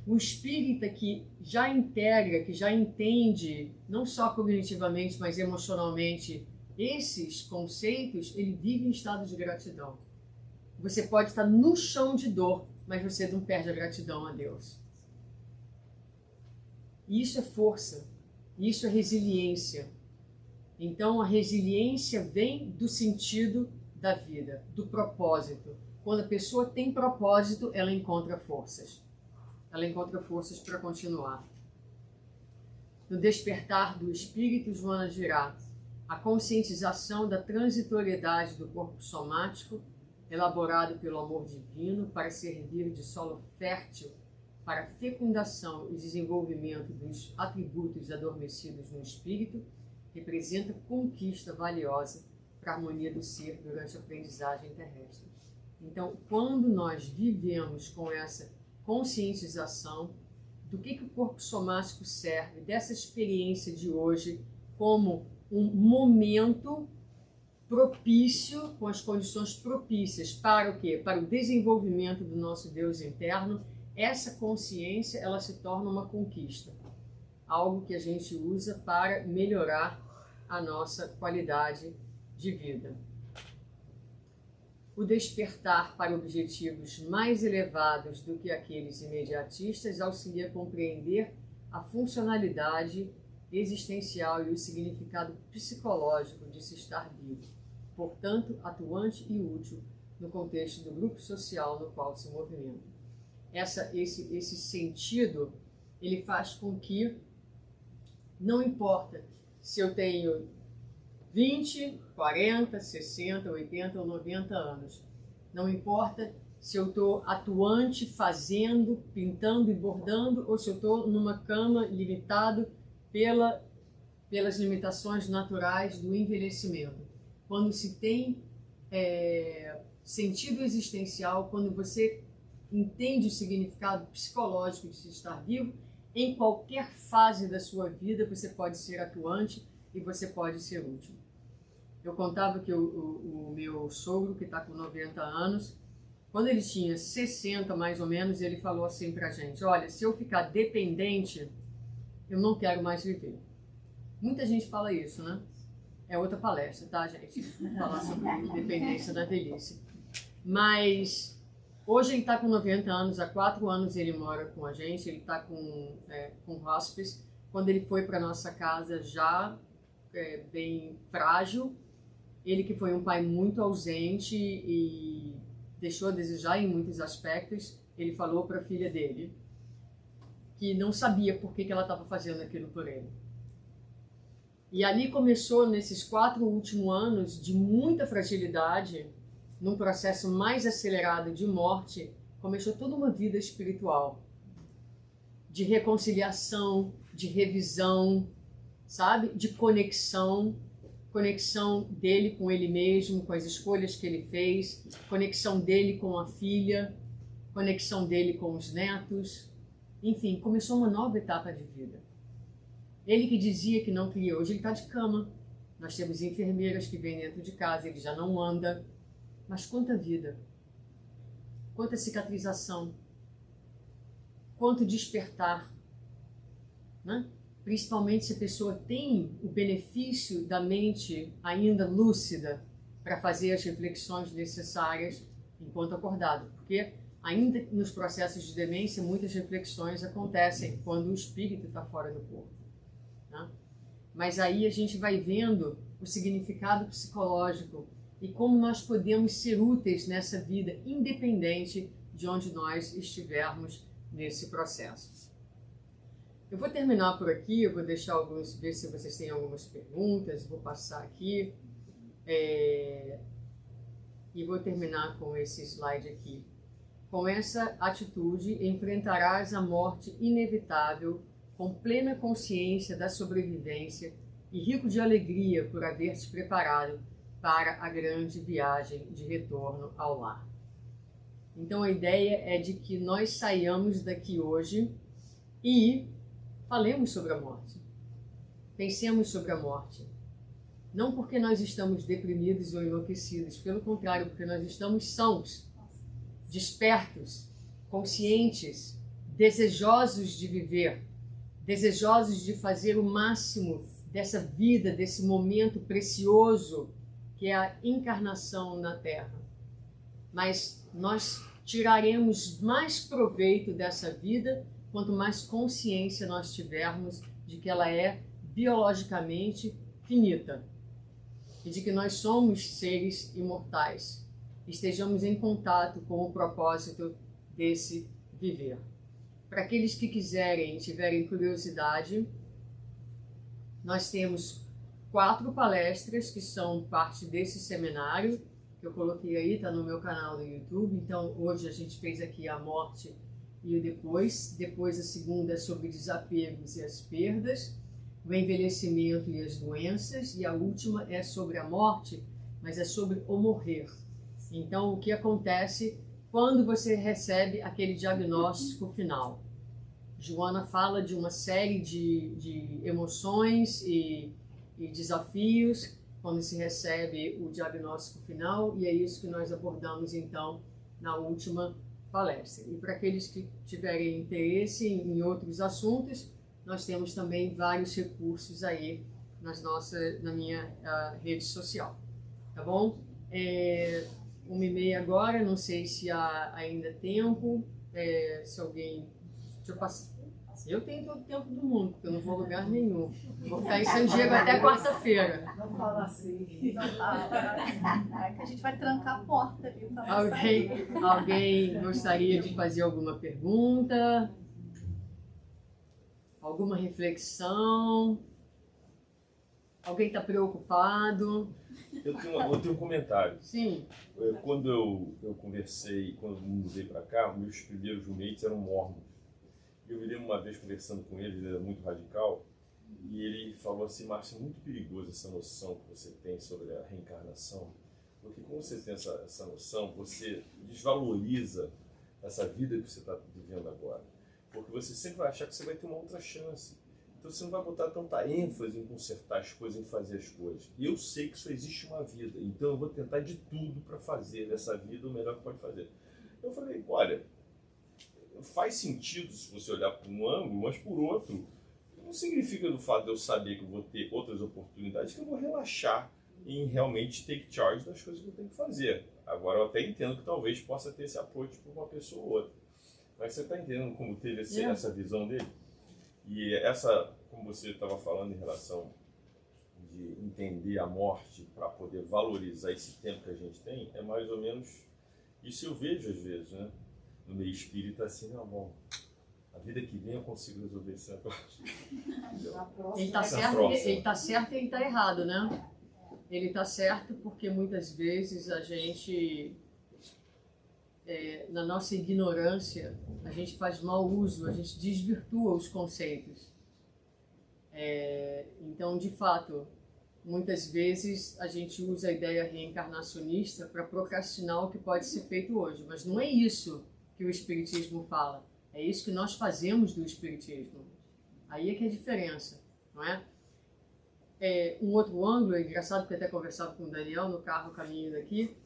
O espírita que já integra, que já entende, não só cognitivamente, mas emocionalmente, esses conceitos, ele vive em estado de gratidão. Você pode estar no chão de dor, mas você não perde a gratidão a Deus. Isso é força, isso é resiliência. Então a resiliência vem do sentido da vida, do propósito. Quando a pessoa tem propósito, ela encontra forças. Ela encontra forças para continuar. No despertar do espírito, Joana dirá, a conscientização da transitoriedade do corpo somático, elaborado pelo amor divino para servir de solo fértil para a fecundação e desenvolvimento dos atributos adormecidos no espírito, representa conquista valiosa para a harmonia do ser durante a aprendizagem terrestre. Então, quando nós vivemos com essa conscientização do que o corpo somático serve, dessa experiência de hoje como um momento propício, com as condições propícias para o quê? Para o desenvolvimento do nosso Deus interno, essa consciência ela se torna uma conquista, algo que a gente usa para melhorar a nossa qualidade de vida. O despertar para objetivos mais elevados do que aqueles imediatistas auxilia a compreender a funcionalidade existencial e o significado psicológico de se estar vivo, portanto, atuante e útil no contexto do grupo social no qual se movimenta. Esse sentido, ele faz com que, não importa se eu tenho 20, 40, 60, 80 ou 90 anos, não importa se eu estou atuante, fazendo, pintando e bordando, ou se eu estou numa cama limitado pelas limitações naturais do envelhecimento. Quando se tem sentido existencial, quando você entende o significado psicológico de se estar vivo, em qualquer fase da sua vida você pode ser atuante e você pode ser útil. Eu contava que o meu sogro, que está com 90 anos, quando ele tinha 60 mais ou menos, ele falou assim pra gente, olha, se eu ficar dependente, eu não quero mais viver. Muita gente fala isso, né? É outra palestra, tá, gente? Falar sobre dependência da velhice. Mas hoje ele está com 90 anos, há 4 anos ele mora com a gente, ele está com hospice. Quando ele foi para nossa casa já bem frágil, ele que foi um pai muito ausente e deixou a desejar em muitos aspectos, ele falou para a filha dele que não sabia por que ela estava fazendo aquilo por ele. E ali começou, nesses 4 últimos anos de muita fragilidade, num processo mais acelerado de morte, começou toda uma vida espiritual, de reconciliação, de revisão, sabe? De conexão dele com ele mesmo, com as escolhas que ele fez, conexão dele com a filha, conexão dele com os netos, enfim, começou uma nova etapa de vida. Ele que dizia que não queria, hoje ele está de cama, nós temos enfermeiras que vêm dentro de casa, ele já não anda, mas quanta vida, quanta cicatrização, quanto despertar, né? Principalmente se a pessoa tem o benefício da mente ainda lúcida para fazer as reflexões necessárias enquanto acordado, porque ainda nos processos de demência muitas reflexões acontecem quando o espírito está fora do corpo, né? Mas aí a gente vai vendo o significado psicológico e como nós podemos ser úteis nessa vida, independente de onde nós estivermos nesse processo. Eu vou terminar por aqui, eu vou deixar alguns, ver se vocês têm algumas perguntas, vou passar aqui e vou terminar com esse slide aqui. Com essa atitude, enfrentarás a morte inevitável com plena consciência da sobrevivência e rico de alegria por haver te preparado para a grande viagem de retorno ao lar. Então a ideia é de que nós saiamos daqui hoje e falemos sobre a morte. Pensemos sobre a morte. Não porque nós estamos deprimidos ou enlouquecidos, pelo contrário, porque nós estamos sãos, despertos, conscientes, desejosos de viver, desejosos de fazer o máximo dessa vida, desse momento precioso que é a encarnação na Terra. Mas nós tiraremos mais proveito dessa vida quanto mais consciência nós tivermos de que ela é biologicamente finita e de que nós somos seres imortais. Estejamos em contato com o propósito desse viver. Para aqueles que quiserem e tiverem curiosidade, nós temos 4 palestras que são parte desse seminário, que eu coloquei aí, está no meu canal do YouTube. Então, hoje a gente fez aqui a morte e o depois. Depois a segunda é sobre desapegos e as perdas, o envelhecimento e as doenças. E a última é sobre a morte, mas é sobre o morrer. Então, o que acontece quando você recebe aquele diagnóstico final? Joana fala de uma série de emoções e desafios quando se recebe o diagnóstico final, e é isso que nós abordamos então na última palestra. E para aqueles que tiverem interesse em outros assuntos, nós temos também vários recursos aí na minha rede social, tá bom? 1h30 agora, não sei se há ainda tempo, se alguém... Deixa eu passar. Eu tenho todo o tempo do mundo, porque eu não vou a lugar nenhum. Vou ficar em San Diego até quarta-feira. Não fala assim. Não fala. Que a gente vai trancar a porta, viu? Alguém gostaria de fazer alguma pergunta? Alguma reflexão? Alguém está preocupado? Eu tenho um comentário. Sim. Quando eu conversei, quando eu mudei para cá, meus primeiros roommates eram mormons. Eu me lembro uma vez conversando com ele era muito radical, e ele falou assim: Márcio, é muito perigoso essa noção que você tem sobre a reencarnação, porque como você tem essa noção, você desvaloriza essa vida que você está vivendo agora, porque você sempre vai achar que você vai ter uma outra chance. Então você não vai botar tanta ênfase em consertar as coisas, em fazer as coisas. E eu sei que só existe uma vida, então eu vou tentar de tudo para fazer dessa vida o melhor que pode fazer. Eu falei: olha, faz sentido se você olhar por um ângulo, mas por outro, não significa do fato de eu saber que eu vou ter outras oportunidades que eu vou relaxar em realmente take charge das coisas que eu tenho que fazer. Agora eu até entendo que talvez possa ter esse approach por uma pessoa ou outra. Mas você está entendendo como teve essa visão dele? E como você estava falando em relação de entender a morte para poder valorizar esse tempo que a gente tem, é mais ou menos isso eu vejo às vezes, né? No meio espírita, assim, não, bom, a vida que vem eu consigo resolver esse negócio. Ele está certo e ele está errado, né? Ele está certo porque muitas vezes a gente, na nossa ignorância, a gente faz mau uso, a gente desvirtua os conceitos. Então, de fato, muitas vezes a gente usa a ideia reencarnacionista para procrastinar o que pode ser feito hoje, mas não é isso que o Espiritismo fala. É isso que nós fazemos do Espiritismo. Aí é que é a diferença, não é? Um outro ângulo, é engraçado porque eu até conversava com o Daniel no carro, caminho daqui,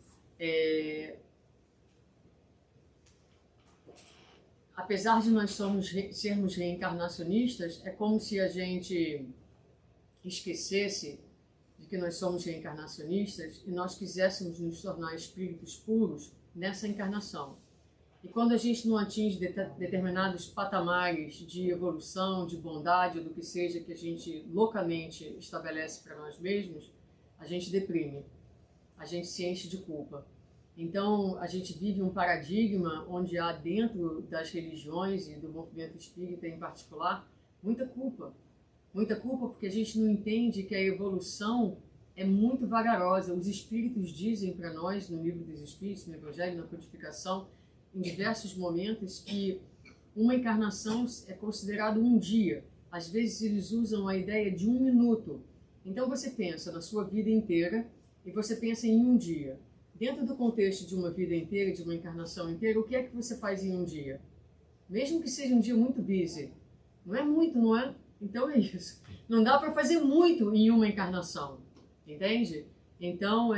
apesar de nós sermos reencarnacionistas, é como se a gente esquecesse de que nós somos reencarnacionistas e nós quiséssemos nos tornar espíritos puros nessa encarnação. E quando a gente não atinge determinados patamares de evolução, de bondade, ou do que seja que a gente loucamente estabelece para nós mesmos, a gente deprime, a gente se enche de culpa. Então, a gente vive um paradigma onde há dentro das religiões e do movimento espírita em particular, muita culpa. Muita culpa porque a gente não entende que a evolução é muito vagarosa. Os espíritos dizem para nós, no Livro dos Espíritos, no Evangelho, na Codificação, em diversos momentos, que uma encarnação é considerado um dia. Às vezes eles usam a ideia de 1 minuto. Então você pensa na sua vida inteira e você pensa em um dia. Dentro do contexto de uma vida inteira, de uma encarnação inteira, o que é que você faz em um dia? Mesmo que seja um dia muito busy. Não é muito, não é? Então é isso. Não dá para fazer muito em uma encarnação. Entende? Então,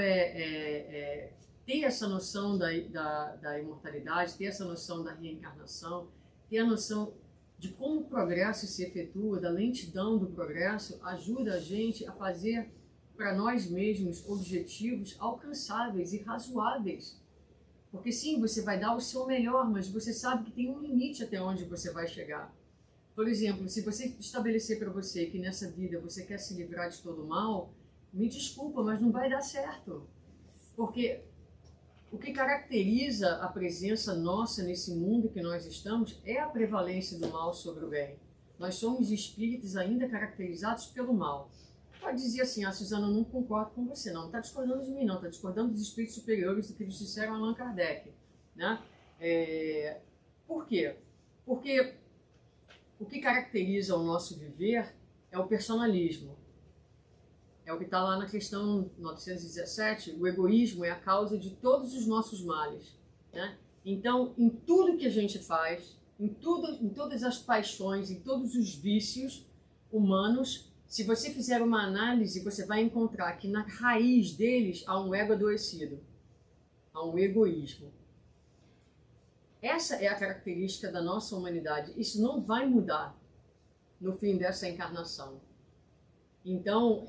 ter essa noção da imortalidade, ter essa noção da reencarnação, ter a noção de como o progresso se efetua, da lentidão do progresso, ajuda a gente a fazer para nós mesmos objetivos alcançáveis e razoáveis. Porque sim, você vai dar o seu melhor, mas você sabe que tem um limite até onde você vai chegar. Por exemplo, se você estabelecer para você que nessa vida você quer se livrar de todo o mal, me desculpa, mas não vai dar certo. Porque o que caracteriza a presença nossa nesse mundo que nós estamos é a prevalência do mal sobre o bem. Nós somos espíritos ainda caracterizados pelo mal. Pode dizer assim, Suzana, eu não concordo com você, não está discordando de mim, não, está discordando dos espíritos superiores do que eles disseram a Allan Kardec. Né? Por quê? Porque o que caracteriza o nosso viver é o personalismo. É o que está lá na questão 917, o egoísmo é a causa de todos os nossos males. Né? Então, em tudo que a gente faz, em todas as paixões, em todos os vícios humanos, se você fizer uma análise, você vai encontrar que na raiz deles há um ego adoecido, há um egoísmo. Essa é a característica da nossa humanidade. Isso não vai mudar no fim dessa encarnação. Então,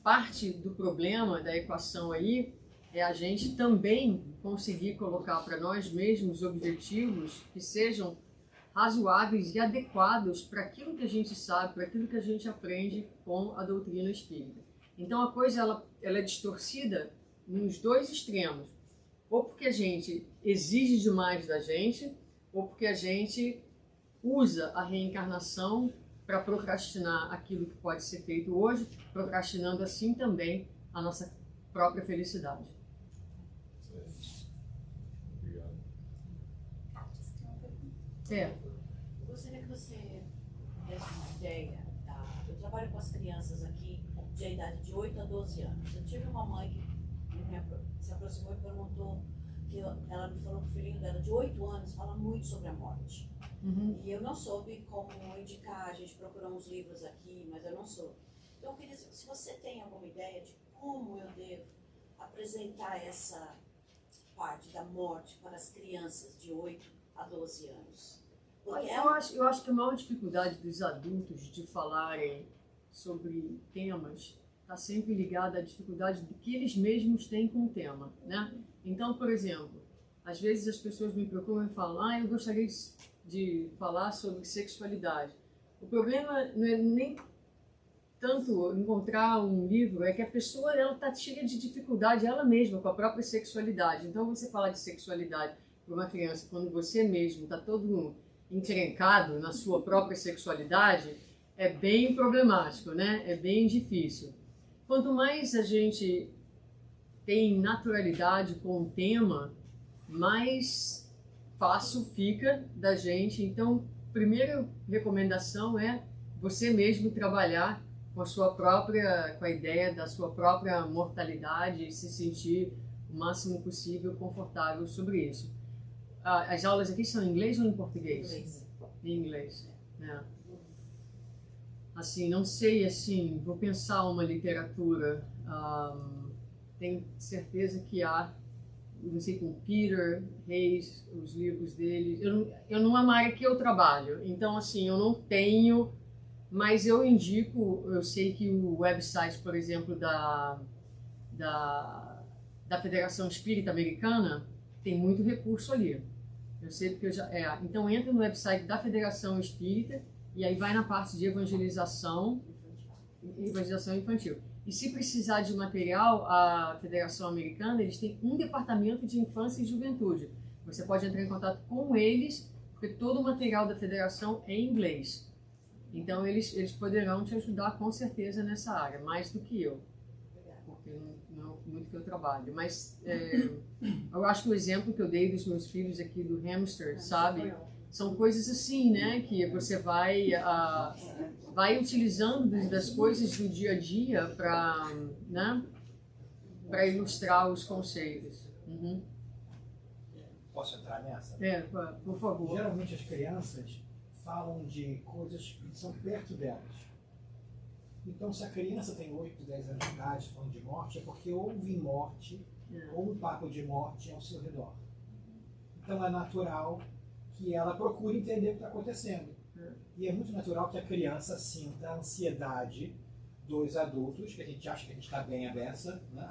parte do problema da equação aí é a gente também conseguir colocar para nós mesmos objetivos que sejam razoáveis e adequados para aquilo que a gente sabe, para aquilo que a gente aprende com a doutrina espírita. Então, a coisa ela é distorcida nos dois extremos. Ou porque a gente exige demais da gente, ou porque a gente usa a reencarnação para procrastinar aquilo que pode ser feito hoje, procrastinando assim também a nossa própria felicidade. Obrigado. Eu gostaria que você desse uma ideia. Eu trabalho com as crianças aqui de idade de 8 a 12 anos. Eu tive uma mãe que se aproximou e perguntou, que ela me falou que o filhinho dela de 8 anos fala muito sobre a morte. Uhum. E eu não soube como indicar, a gente procurou uns livros aqui, mas eu não soube. Então eu queria saber se você tem alguma ideia de como eu devo apresentar essa parte da morte para as crianças de 8 a 12 anos. Porque Eu acho que a maior dificuldade dos adultos de falarem sobre temas está sempre ligada à dificuldade que eles mesmos têm com o tema, né? Então, por exemplo, às vezes as pessoas me procuram e falam, eu gostaria de falar sobre sexualidade. O problema não é nem tanto encontrar um livro, é que a pessoa está cheia de dificuldade ela mesma com a própria sexualidade. Então, você falar de sexualidade para uma criança quando você mesmo está todo encrencado na sua própria sexualidade, é bem problemático, né? É bem difícil. Quanto mais a gente tem naturalidade com o tema, mais fácil fica da gente. Então, primeira recomendação é você mesmo trabalhar com a ideia da sua própria mortalidade e se sentir o máximo possível confortável sobre isso. As aulas aqui são em inglês ou em português? Inglês. Em inglês, né? Assim, não sei, assim, vou pensar uma literatura, tenho certeza que há, não sei, com Peter Hayes, os livros dele, eu não é uma área que eu trabalho, então, assim, eu não tenho, mas eu indico, eu sei que o website, por exemplo, da Federação Espírita Americana tem muito recurso ali. Eu sei porque eu já... então entra no website da Federação Espírita e aí vai na parte de evangelização infantil. E se precisar de material, a Federação Americana, eles têm um departamento de infância e juventude. Você pode entrar em contato com eles, porque todo o material da federação é em inglês. Então eles poderão te ajudar com certeza nessa área, mais do que eu. Porque não é muito que eu trabalho. Mas eu acho que o exemplo que eu dei dos meus filhos aqui do hamster, sabe? São coisas assim, né? Que você vai utilizando das coisas do dia a dia para, né? Para ilustrar os conceitos. Uhum. Posso entrar nessa? Por favor. Geralmente as crianças falam de coisas que são perto delas. Então, se a criança tem 8, 10 anos de idade falando de morte, é porque houve morte ou um papo de morte ao seu redor. Então, é natural que ela procure entender o que está acontecendo. E é muito natural que a criança sinta a ansiedade dos adultos, que a gente acha que a gente está bem a beça. Né?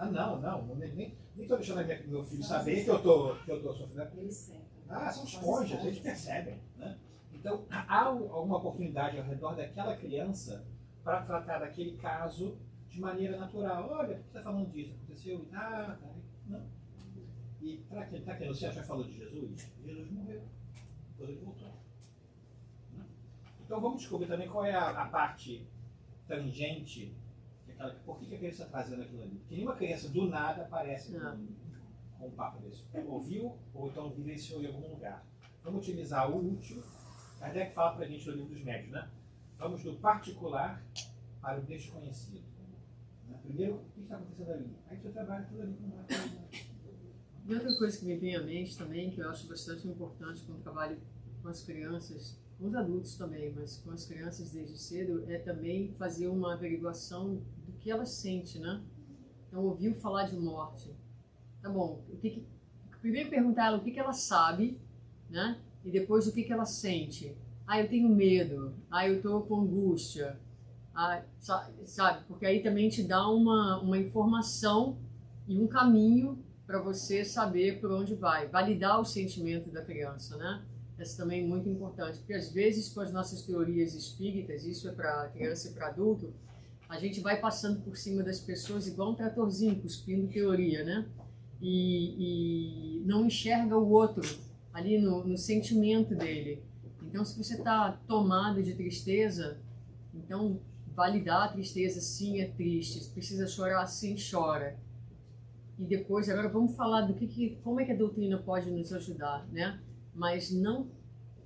Nem estou deixando meu filho saber que eu tô sofrendo. São esponjas, eles percebem. Né? Então, há alguma oportunidade ao redor daquela criança para tratar daquele caso de maneira natural. Olha, por que você está falando disso? Aconteceu? Não. E para quem está querendo, você já falou de Jesus? Jesus morreu. Depois ele voltou. Então vamos descobrir também qual é a parte tangente, por que a criança está trazendo aquilo ali. Porque nenhuma criança do nada aparece com um papo desse. Ouviu ou então vivenciou em algum lugar. Vamos utilizar o útil. Kardec fala para a gente no livro dos médios, né? Vamos do particular para o desconhecido. Primeiro, o que está acontecendo ali? Aí você trabalha tudo ali com uma coisa. E outra coisa que me vem à mente também, que eu acho bastante importante quando trabalho com as crianças, com os adultos também, mas com as crianças desde cedo, é também fazer uma averiguação do que elas sentem, né? Então, ouviu falar de morte. Tá bom, primeiro perguntar ela o que ela sabe, né? E depois o que ela sente. Eu tenho medo. Eu estou com angústia. Sabe? Porque aí também te dá uma informação e um caminho para você saber por onde vai. Validar o sentimento da criança, né? Essa também é muito importante, porque às vezes com as nossas teorias espíritas, isso é para criança e para adulto, a gente vai passando por cima das pessoas igual um tratorzinho, cuspindo teoria, né? E não enxerga o outro ali no sentimento dele. Então, se você está tomado de tristeza, então validar a tristeza, sim, é triste. Se precisa chorar, sim, chora. E depois, agora vamos falar do como é que a doutrina pode nos ajudar, né? Mas não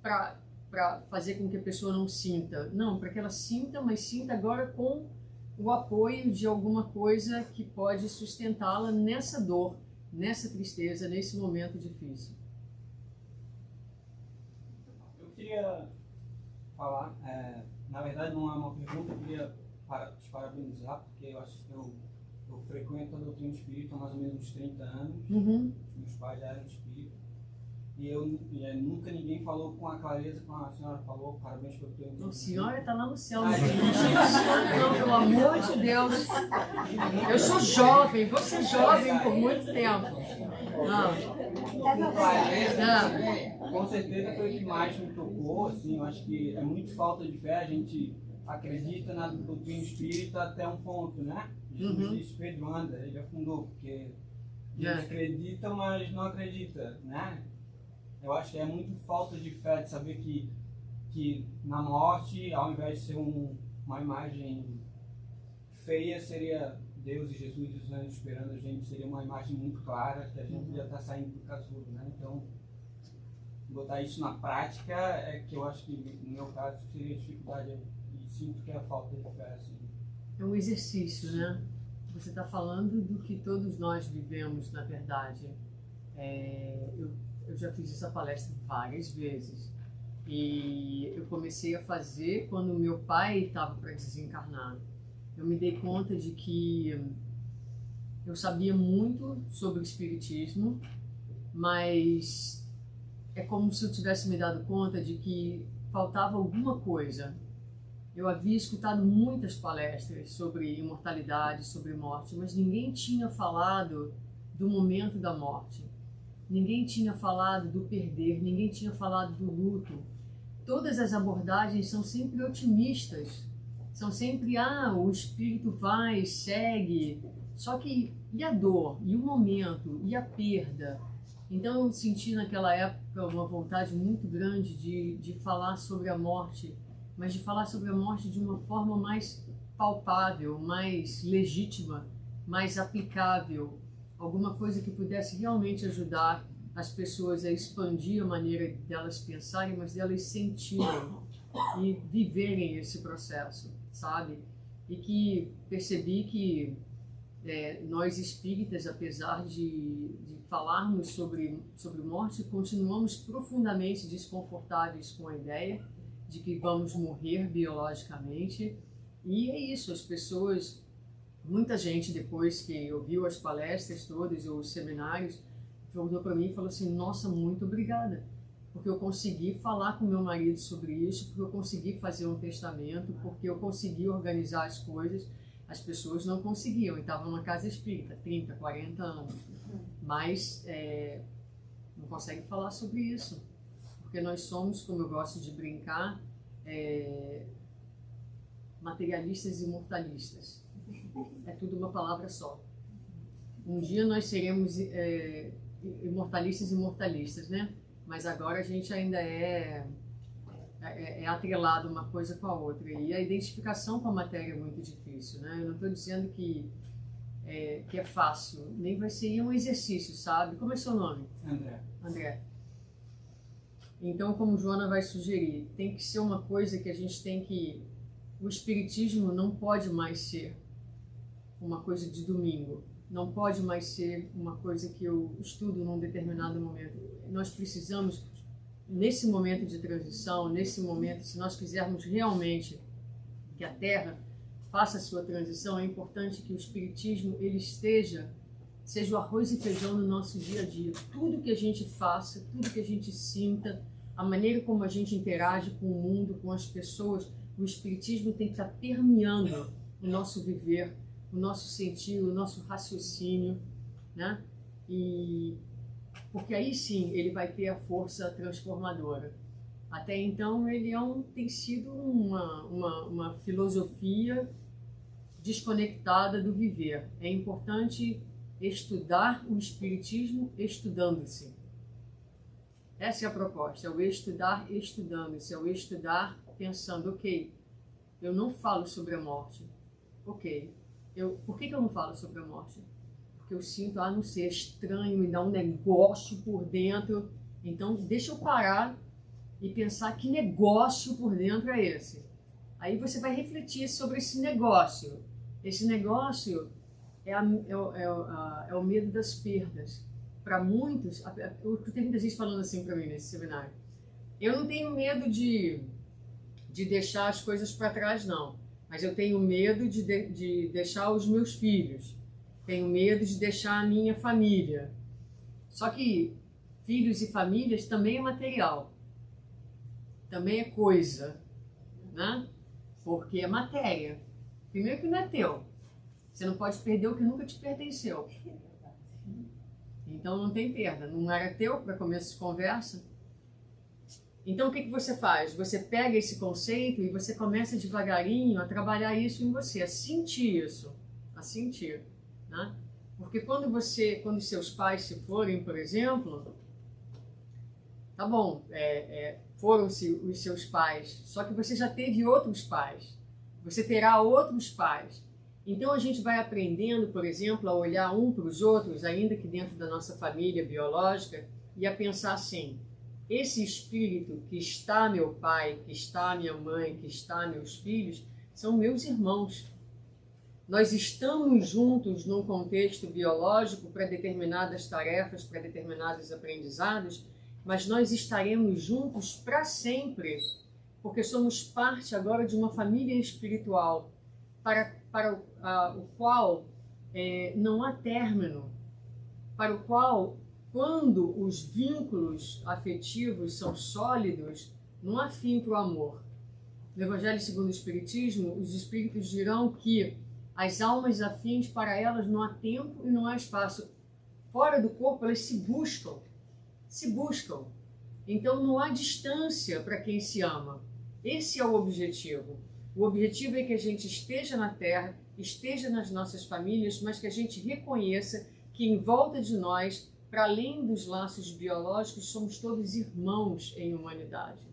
para fazer com que a pessoa não sinta. Não, para que ela sinta, mas sinta agora com o apoio de alguma coisa que pode sustentá-la nessa dor, nessa tristeza, nesse momento difícil. Eu queria falar, na verdade não é uma pergunta, eu queria te parabenizar, porque eu acho que eu frequento a doutrina espírita há mais ou menos uns 30 anos. Uhum. Meus pais já eram espíritas. E nunca ninguém falou com a clareza como a senhora falou. Parabéns pelo teu entendimento. A senhora está lá no céu, não não, pelo amor de Deus. Eu sou jovem, vou ser jovem por muito tempo. Com certeza foi o que mais me tocou. Assim, eu acho que é muito falta de fé. A gente acredita na doutrina espírita até um ponto, né? Jesus disse, Pedro, anda, ele afundou, porque a gente acredita, mas não acredita, né? Eu acho que é muito falta de fé de saber que na morte, ao invés de ser uma imagem feia, seria Deus e Jesus e os anjos esperando a gente, seria uma imagem muito clara, que a gente já está saindo do casulo, né? Então, botar isso na prática é que eu acho que, no meu caso, seria dificuldade, e sinto que é a falta de fé, assim. É um exercício, né? Você está falando do que todos nós vivemos, na verdade. Eu já fiz essa palestra várias vezes. E eu comecei a fazer quando meu pai estava para desencarnar. Eu me dei conta de que eu sabia muito sobre o espiritismo, mas é como se eu tivesse me dado conta de que faltava alguma coisa. Eu havia escutado muitas palestras sobre imortalidade, sobre morte, mas ninguém tinha falado do momento da morte. ninguém tinha falado do perder, ninguém tinha falado do luto. Todas as abordagens são sempre otimistas, são sempre, o espírito vai, segue, só que e a dor, e o momento, e a perda? Então eu senti naquela época uma vontade muito grande de falar sobre a morte, mas de falar sobre a morte de uma forma mais palpável, mais legítima, mais aplicável, alguma coisa que pudesse realmente ajudar as pessoas a expandir a maneira delas pensarem, mas delas sentirem e viverem esse processo, sabe? E que percebi que nós espíritas, apesar de falarmos sobre morte, continuamos profundamente desconfortáveis com a ideia de que vamos morrer biologicamente. E é isso, as pessoas, muita gente depois que ouviu as palestras todas ou os seminários, voltou para mim e falou assim, nossa, muito obrigada, porque eu consegui falar com meu marido sobre isso, porque eu consegui fazer um testamento, porque eu consegui organizar as coisas. As pessoas não conseguiam, e estavam na casa espírita, 30, 40 anos, mas não conseguem falar sobre isso, porque nós somos, como eu gosto de brincar, materialistas e mortalistas. É tudo uma palavra só. Um dia nós seremos imortalistas e mortalistas, né? Mas agora a gente ainda é atrelado uma coisa com a outra. E a identificação com a matéria é muito difícil, né? Eu não estou dizendo que é fácil, nem vai ser um exercício, sabe? Como é seu nome? André. Então, como Joana vai sugerir, tem que ser uma coisa que a gente tem que... O espiritismo não pode mais ser uma coisa de domingo. Não pode mais ser uma coisa que eu estudo num determinado momento. Nós precisamos, nesse momento de transição, nesse momento, se nós quisermos realmente que a Terra faça a sua transição, é importante que o espiritismo ele seja o arroz e feijão no nosso dia a dia. Tudo que a gente faça, tudo que a gente sinta, a maneira como a gente interage com o mundo, com as pessoas, o espiritismo tem que estar permeando o nosso viver, o nosso sentir, o nosso raciocínio, né? E porque aí sim ele vai ter a força transformadora. Até então ele tem sido uma filosofia desconectada do viver. É importante estudar o espiritismo estudando-se. Essa é a proposta, é o estudar estudando-se, é o estudar pensando, ok, eu não falo sobre a morte, ok, por que eu não falo sobre a morte? Porque eu sinto, não sei, é estranho, me dá um negócio por dentro, então deixa eu parar e pensar que negócio por dentro é esse. Aí você vai refletir sobre esse negócio. Esse negócio é o medo das perdas. Para muitos, tem muita gente falando assim para mim nesse seminário, eu não tenho medo de deixar as coisas para trás, não. Mas eu tenho medo de deixar os meus filhos. Tenho medo de deixar a minha família. Só que filhos e famílias também é material. Também é coisa, né? Porque é matéria. Primeiro que não é teu. Você não pode perder o que nunca te pertenceu. Então não tem perda. Não era teu para começo de conversa. Então o que você faz? Você pega esse conceito e você começa devagarinho a trabalhar isso em você, a sentir isso, a sentir, né? Porque quando seus pais se forem, por exemplo, tá bom, foram-se os seus pais, só que você já teve outros pais, você terá outros pais. Então a gente vai aprendendo, por exemplo, a olhar um para os outros, ainda que dentro da nossa família biológica, e a pensar assim, esse espírito que está meu pai, que está minha mãe, que está meus filhos, são meus irmãos. Nós estamos juntos num contexto biológico para determinadas tarefas, para determinados aprendizados, mas nós estaremos juntos para sempre, porque somos parte agora de uma família espiritual para o qual não há término, para o qual, quando os vínculos afetivos são sólidos, não há fim para o amor. No Evangelho segundo o Espiritismo, os Espíritos dirão que as almas afins, para elas não há tempo e não há espaço. Fora do corpo, elas se buscam. se buscam. Então não há distância para quem se ama. Esse é o objetivo. O objetivo é que a gente esteja na Terra, esteja nas nossas famílias, mas que a gente reconheça que em volta de nós, para além dos laços biológicos, somos todos irmãos em humanidade.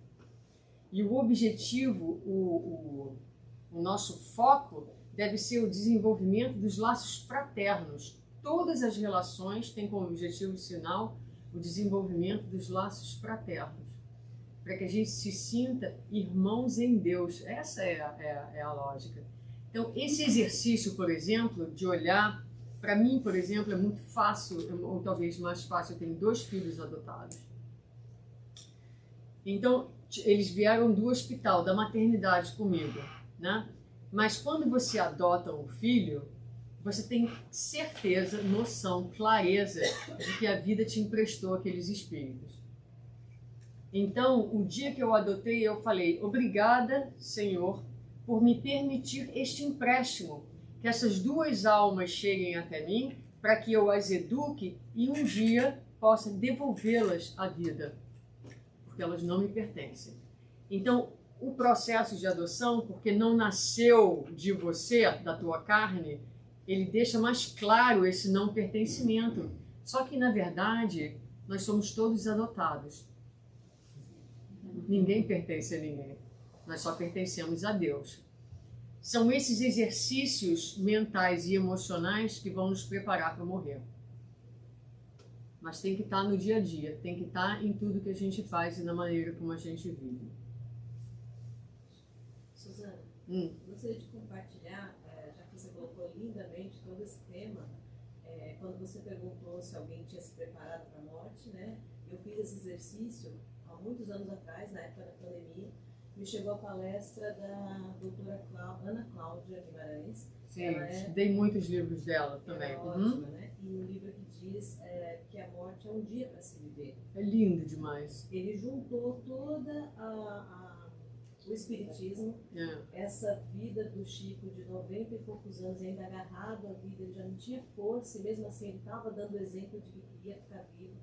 E o objetivo, o nosso foco deve ser o desenvolvimento dos laços fraternos. Todas as relações têm como objetivo final o desenvolvimento dos laços fraternos, para que a gente se sinta irmãos em Deus. Essa é a lógica. Então, esse exercício, por exemplo, de olhar, para mim, por exemplo, é muito fácil, ou talvez mais fácil, eu tenho 2 filhos adotados. Então, eles vieram do hospital, da maternidade comigo, né? Mas quando você adota um filho, você tem certeza, noção, clareza de que a vida te emprestou aqueles espíritos. Então, o dia que eu adotei, eu falei, obrigada, Senhor, por me permitir este empréstimo, que essas 2 almas cheguem até mim, para que eu as eduque e um dia possa devolvê-las à vida, porque elas não me pertencem. Então, o processo de adoção, porque não nasceu de você, da tua carne, ele deixa mais claro esse não pertencimento. Só que, na verdade, nós somos todos adotados. Ninguém pertence a ninguém. Nós só pertencemos a Deus. São esses exercícios mentais e emocionais que vão nos preparar para morrer. Mas tem que estar no dia a dia, tem que estar em tudo que a gente faz e na maneira como a gente vive. Suzana, gostaria de compartilhar, já que você colocou lindamente todo esse tema, quando você perguntou se alguém tinha se preparado para a morte, né? Eu fiz esse exercício há muitos anos atrás, na época da pandemia. Me chegou a palestra da doutora Ana Cláudia Guimarães. Sim, dei muitos livros dela também. É ótima, né? E um livro que diz que a morte é um dia para se viver. É lindo demais. Ele juntou toda o espiritismo, essa vida do Chico de 90 e poucos anos, ainda agarrado à vida, ele já não tinha força, e mesmo assim ele estava dando exemplo de que queria ficar vivo.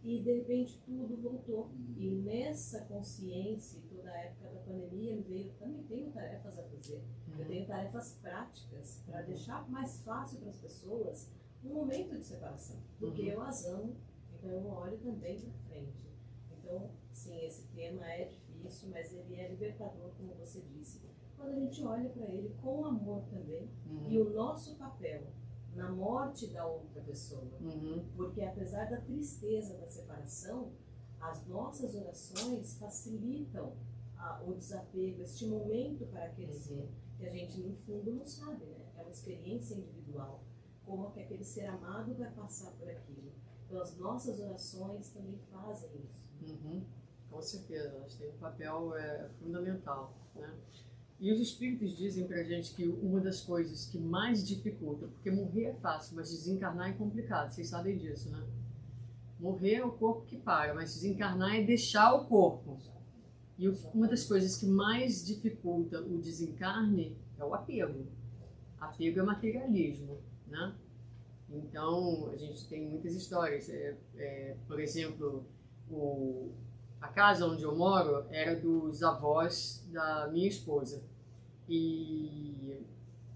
E de repente tudo voltou. E nessa consciência, toda a época da pandemia, me veio, também tenho tarefas a fazer. Eu tenho tarefas práticas para deixar mais fácil para as pessoas um momento de separação. Porque eu as amo, então eu olho também para frente. Então, sim, esse tema é difícil, mas ele é libertador, como você disse. Quando a gente olha para ele com amor também, e o nosso papel na morte da outra pessoa. Porque apesar da tristeza da separação, as nossas orações facilitam o desapego, este momento para aquele ser, que a gente no fundo não sabe, né? É uma experiência individual, como que aquele ser amado vai passar por aquilo. Então as nossas orações também fazem isso. Com certeza, elas têm um papel fundamental, né? E os espíritos dizem pra gente que uma das coisas que mais dificulta, porque morrer é fácil, mas desencarnar é complicado, vocês sabem disso, né? Morrer é o corpo que para, mas desencarnar é deixar o corpo. E uma das coisas que mais dificulta o desencarne é o apego. Apego é materialismo, né? Então, a gente tem muitas histórias. Por exemplo, a casa onde eu moro era dos avós da minha esposa. E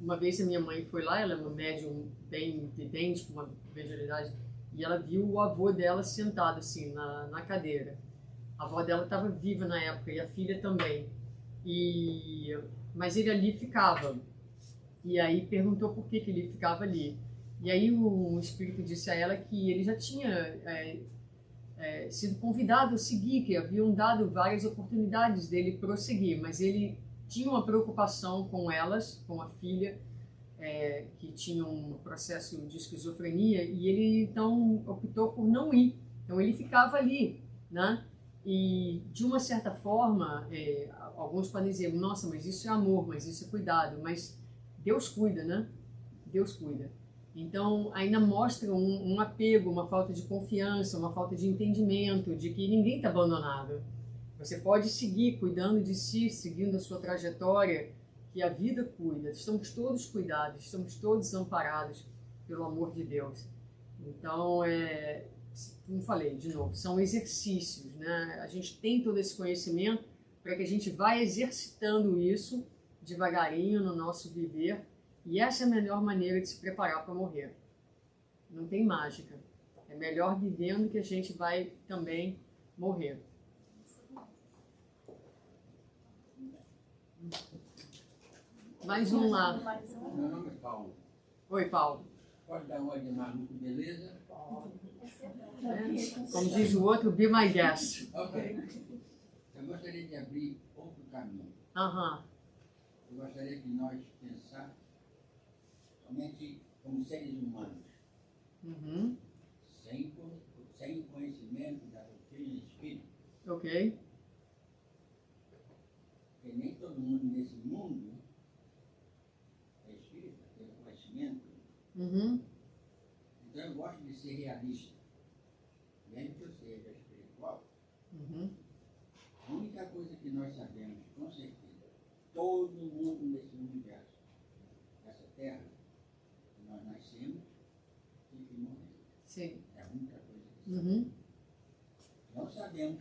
uma vez a minha mãe foi lá, ela é uma médium bem vidente, com uma mediunidade, e ela viu o avô dela sentado assim na cadeira. A avó dela estava viva na época e a filha também. Mas ele ali ficava. E aí perguntou por que ele ficava ali. E aí o espírito disse a ela que ele já tinha sido convidado a seguir, que haviam dado várias oportunidades dele prosseguir, mas ele tinha uma preocupação com elas, com a filha, que tinha um processo de esquizofrenia, e ele então optou por não ir. Então ele ficava ali, né? E de uma certa forma, alguns podem dizer, nossa, mas isso é amor, mas isso é cuidado, mas Deus cuida, né? Deus cuida. Então, ainda mostra um apego, uma falta de confiança, uma falta de entendimento, de que ninguém está abandonado. Você pode seguir cuidando de si, seguindo a sua trajetória, que a vida cuida. Estamos todos cuidados, estamos todos amparados pelo amor de Deus. Então, como falei, de novo, são exercícios, né? A gente tem todo esse conhecimento para que a gente vá exercitando isso devagarinho no nosso viver, e essa é a melhor maneira de se preparar para morrer. Não tem mágica. É melhor vivendo que a gente vai também morrer. Mais um lá. Meu nome é Paulo. Oi, Paulo. Pode dar uma de Marluco, beleza? Como diz o outro, be my guest. Ok. Eu gostaria de abrir outro caminho. Aham. Eu gostaria que nós pensássemos somente como seres humanos, Uhum. sem conhecimento da doutrina espírita, Ok. porque nem todo mundo nesse mundo é espírita, tem conhecimento. Uhum. Então eu gosto de ser realista. Mesmo que eu seja espiritual, Uhum. a única coisa que nós sabemos, com certeza, todo mundo nesse universo, nessa terra, que nós nascemos e que morremos. Sim. É a única coisa que Uhum. não sabemos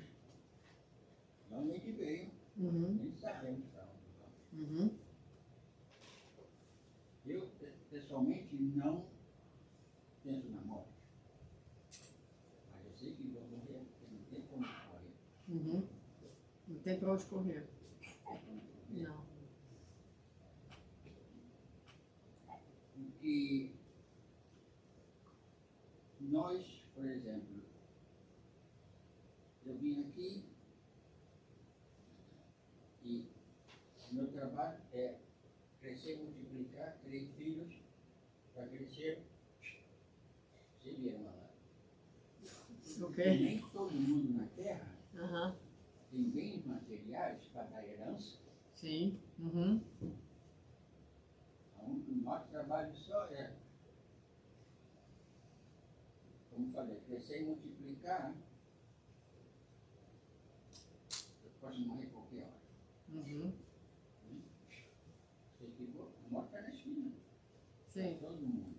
de onde a gente veio, Uhum. nem sabemos para onde vamos. Uhum. Eu, pessoalmente, não penso na morte. Mas eu sei que vou morrer, porque não tem como morrer. Uhum. Não tem para onde correr. Não. Porque nós, por exemplo, eu vim aqui e meu trabalho é crescer, multiplicar, criar filhos para crescer. Vocês viram lá. Ok. Nem todo mundo na Terra Aham. tem bens materiais para dar herança. Sim. Uhum. O nosso trabalho só é, como falei, crescer e multiplicar. Eu posso morrer qualquer hora. Uhum. Sei que vou, a morte está na esquina. Sim. Para todo mundo.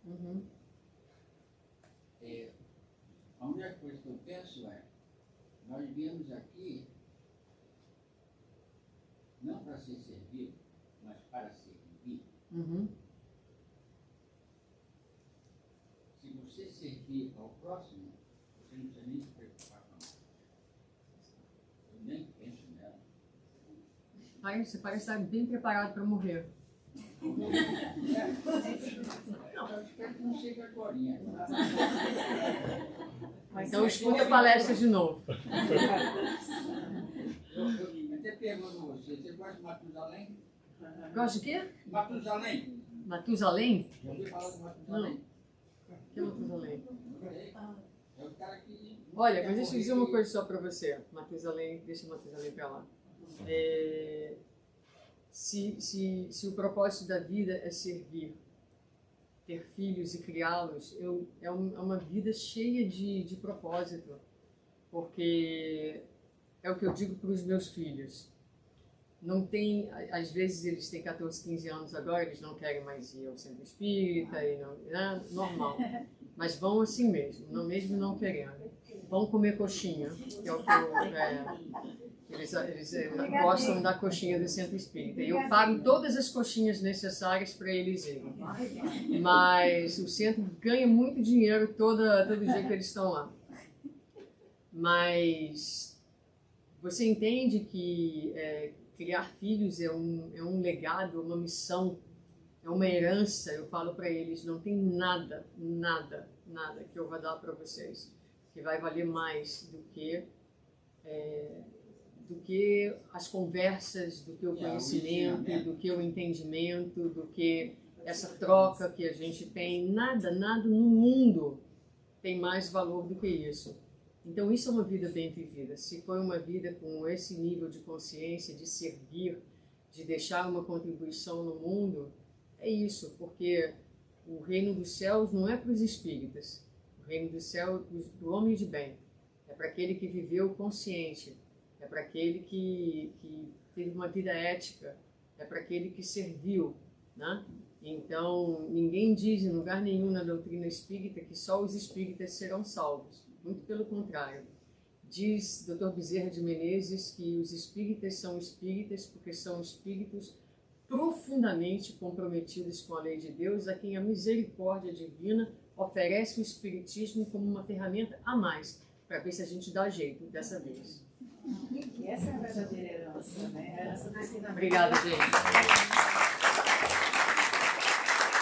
Uhum. A única coisa que eu penso é, nós viemos aqui não para ser servido, mas para servir. Uhum. Se você servir ao próximo, você não precisa nem se preocupar com a morte. Eu nem penso nela. Aí você parece estar bem preparado para morrer. Não, eu espero que não seja agora. Então escuta a palestra de novo. Eu até pergunto a você, você gosta de Matusalém? Gosta de quê? Matusalém? Matusalém? Já ouviu falar de Matusalém? Que é Matusalém? É o cara que... Olha, mas deixa eu dizer uma coisa só para você. Matusalém, deixa o Matusalém para lá. Se o propósito da vida é servir, ter filhos e criá-los, é uma vida cheia de propósito. Porque é o que eu digo para os meus filhos. Não tem, às vezes eles têm 14, 15 anos agora, eles não querem mais ir ao centro espírita, e não, né? Normal. Mas vão assim mesmo, mesmo não querendo. Vão comer coxinha, que é o que eles gostam da coxinha do centro espírita. E eu pago todas as coxinhas necessárias para eles irem. Mas o centro ganha muito dinheiro todo dia que eles estão lá. Mas você entende que criar filhos é um legado, uma missão, é uma herança. Eu falo para eles, não tem nada que eu vou dar para vocês que vai valer mais do que as conversas, do que o conhecimento, do que o entendimento, do que essa troca que a gente tem. Nada no mundo tem mais valor do que isso. Então isso é uma vida bem vivida. Se for uma vida com esse nível de consciência, de servir, de deixar uma contribuição no mundo, é isso, porque o reino dos céus não é para os espíritas. O reino do céu é para o homem de bem. É para aquele que viveu consciente. É para aquele que teve uma vida ética. É para aquele que serviu, né? Então, ninguém diz em lugar nenhum na doutrina espírita que só os espíritas serão salvos. muito pelo contrário. Diz Dr. Bezerra de Menezes que os espíritas são espíritas porque são espíritos profundamente comprometidos com a lei de Deus, a quem a misericórdia divina oferece o espiritismo como uma ferramenta a mais, para ver se a gente dá jeito dessa vez. E essa é a verdadeira herança, né? A herança do ensinamento. Obrigada, gente.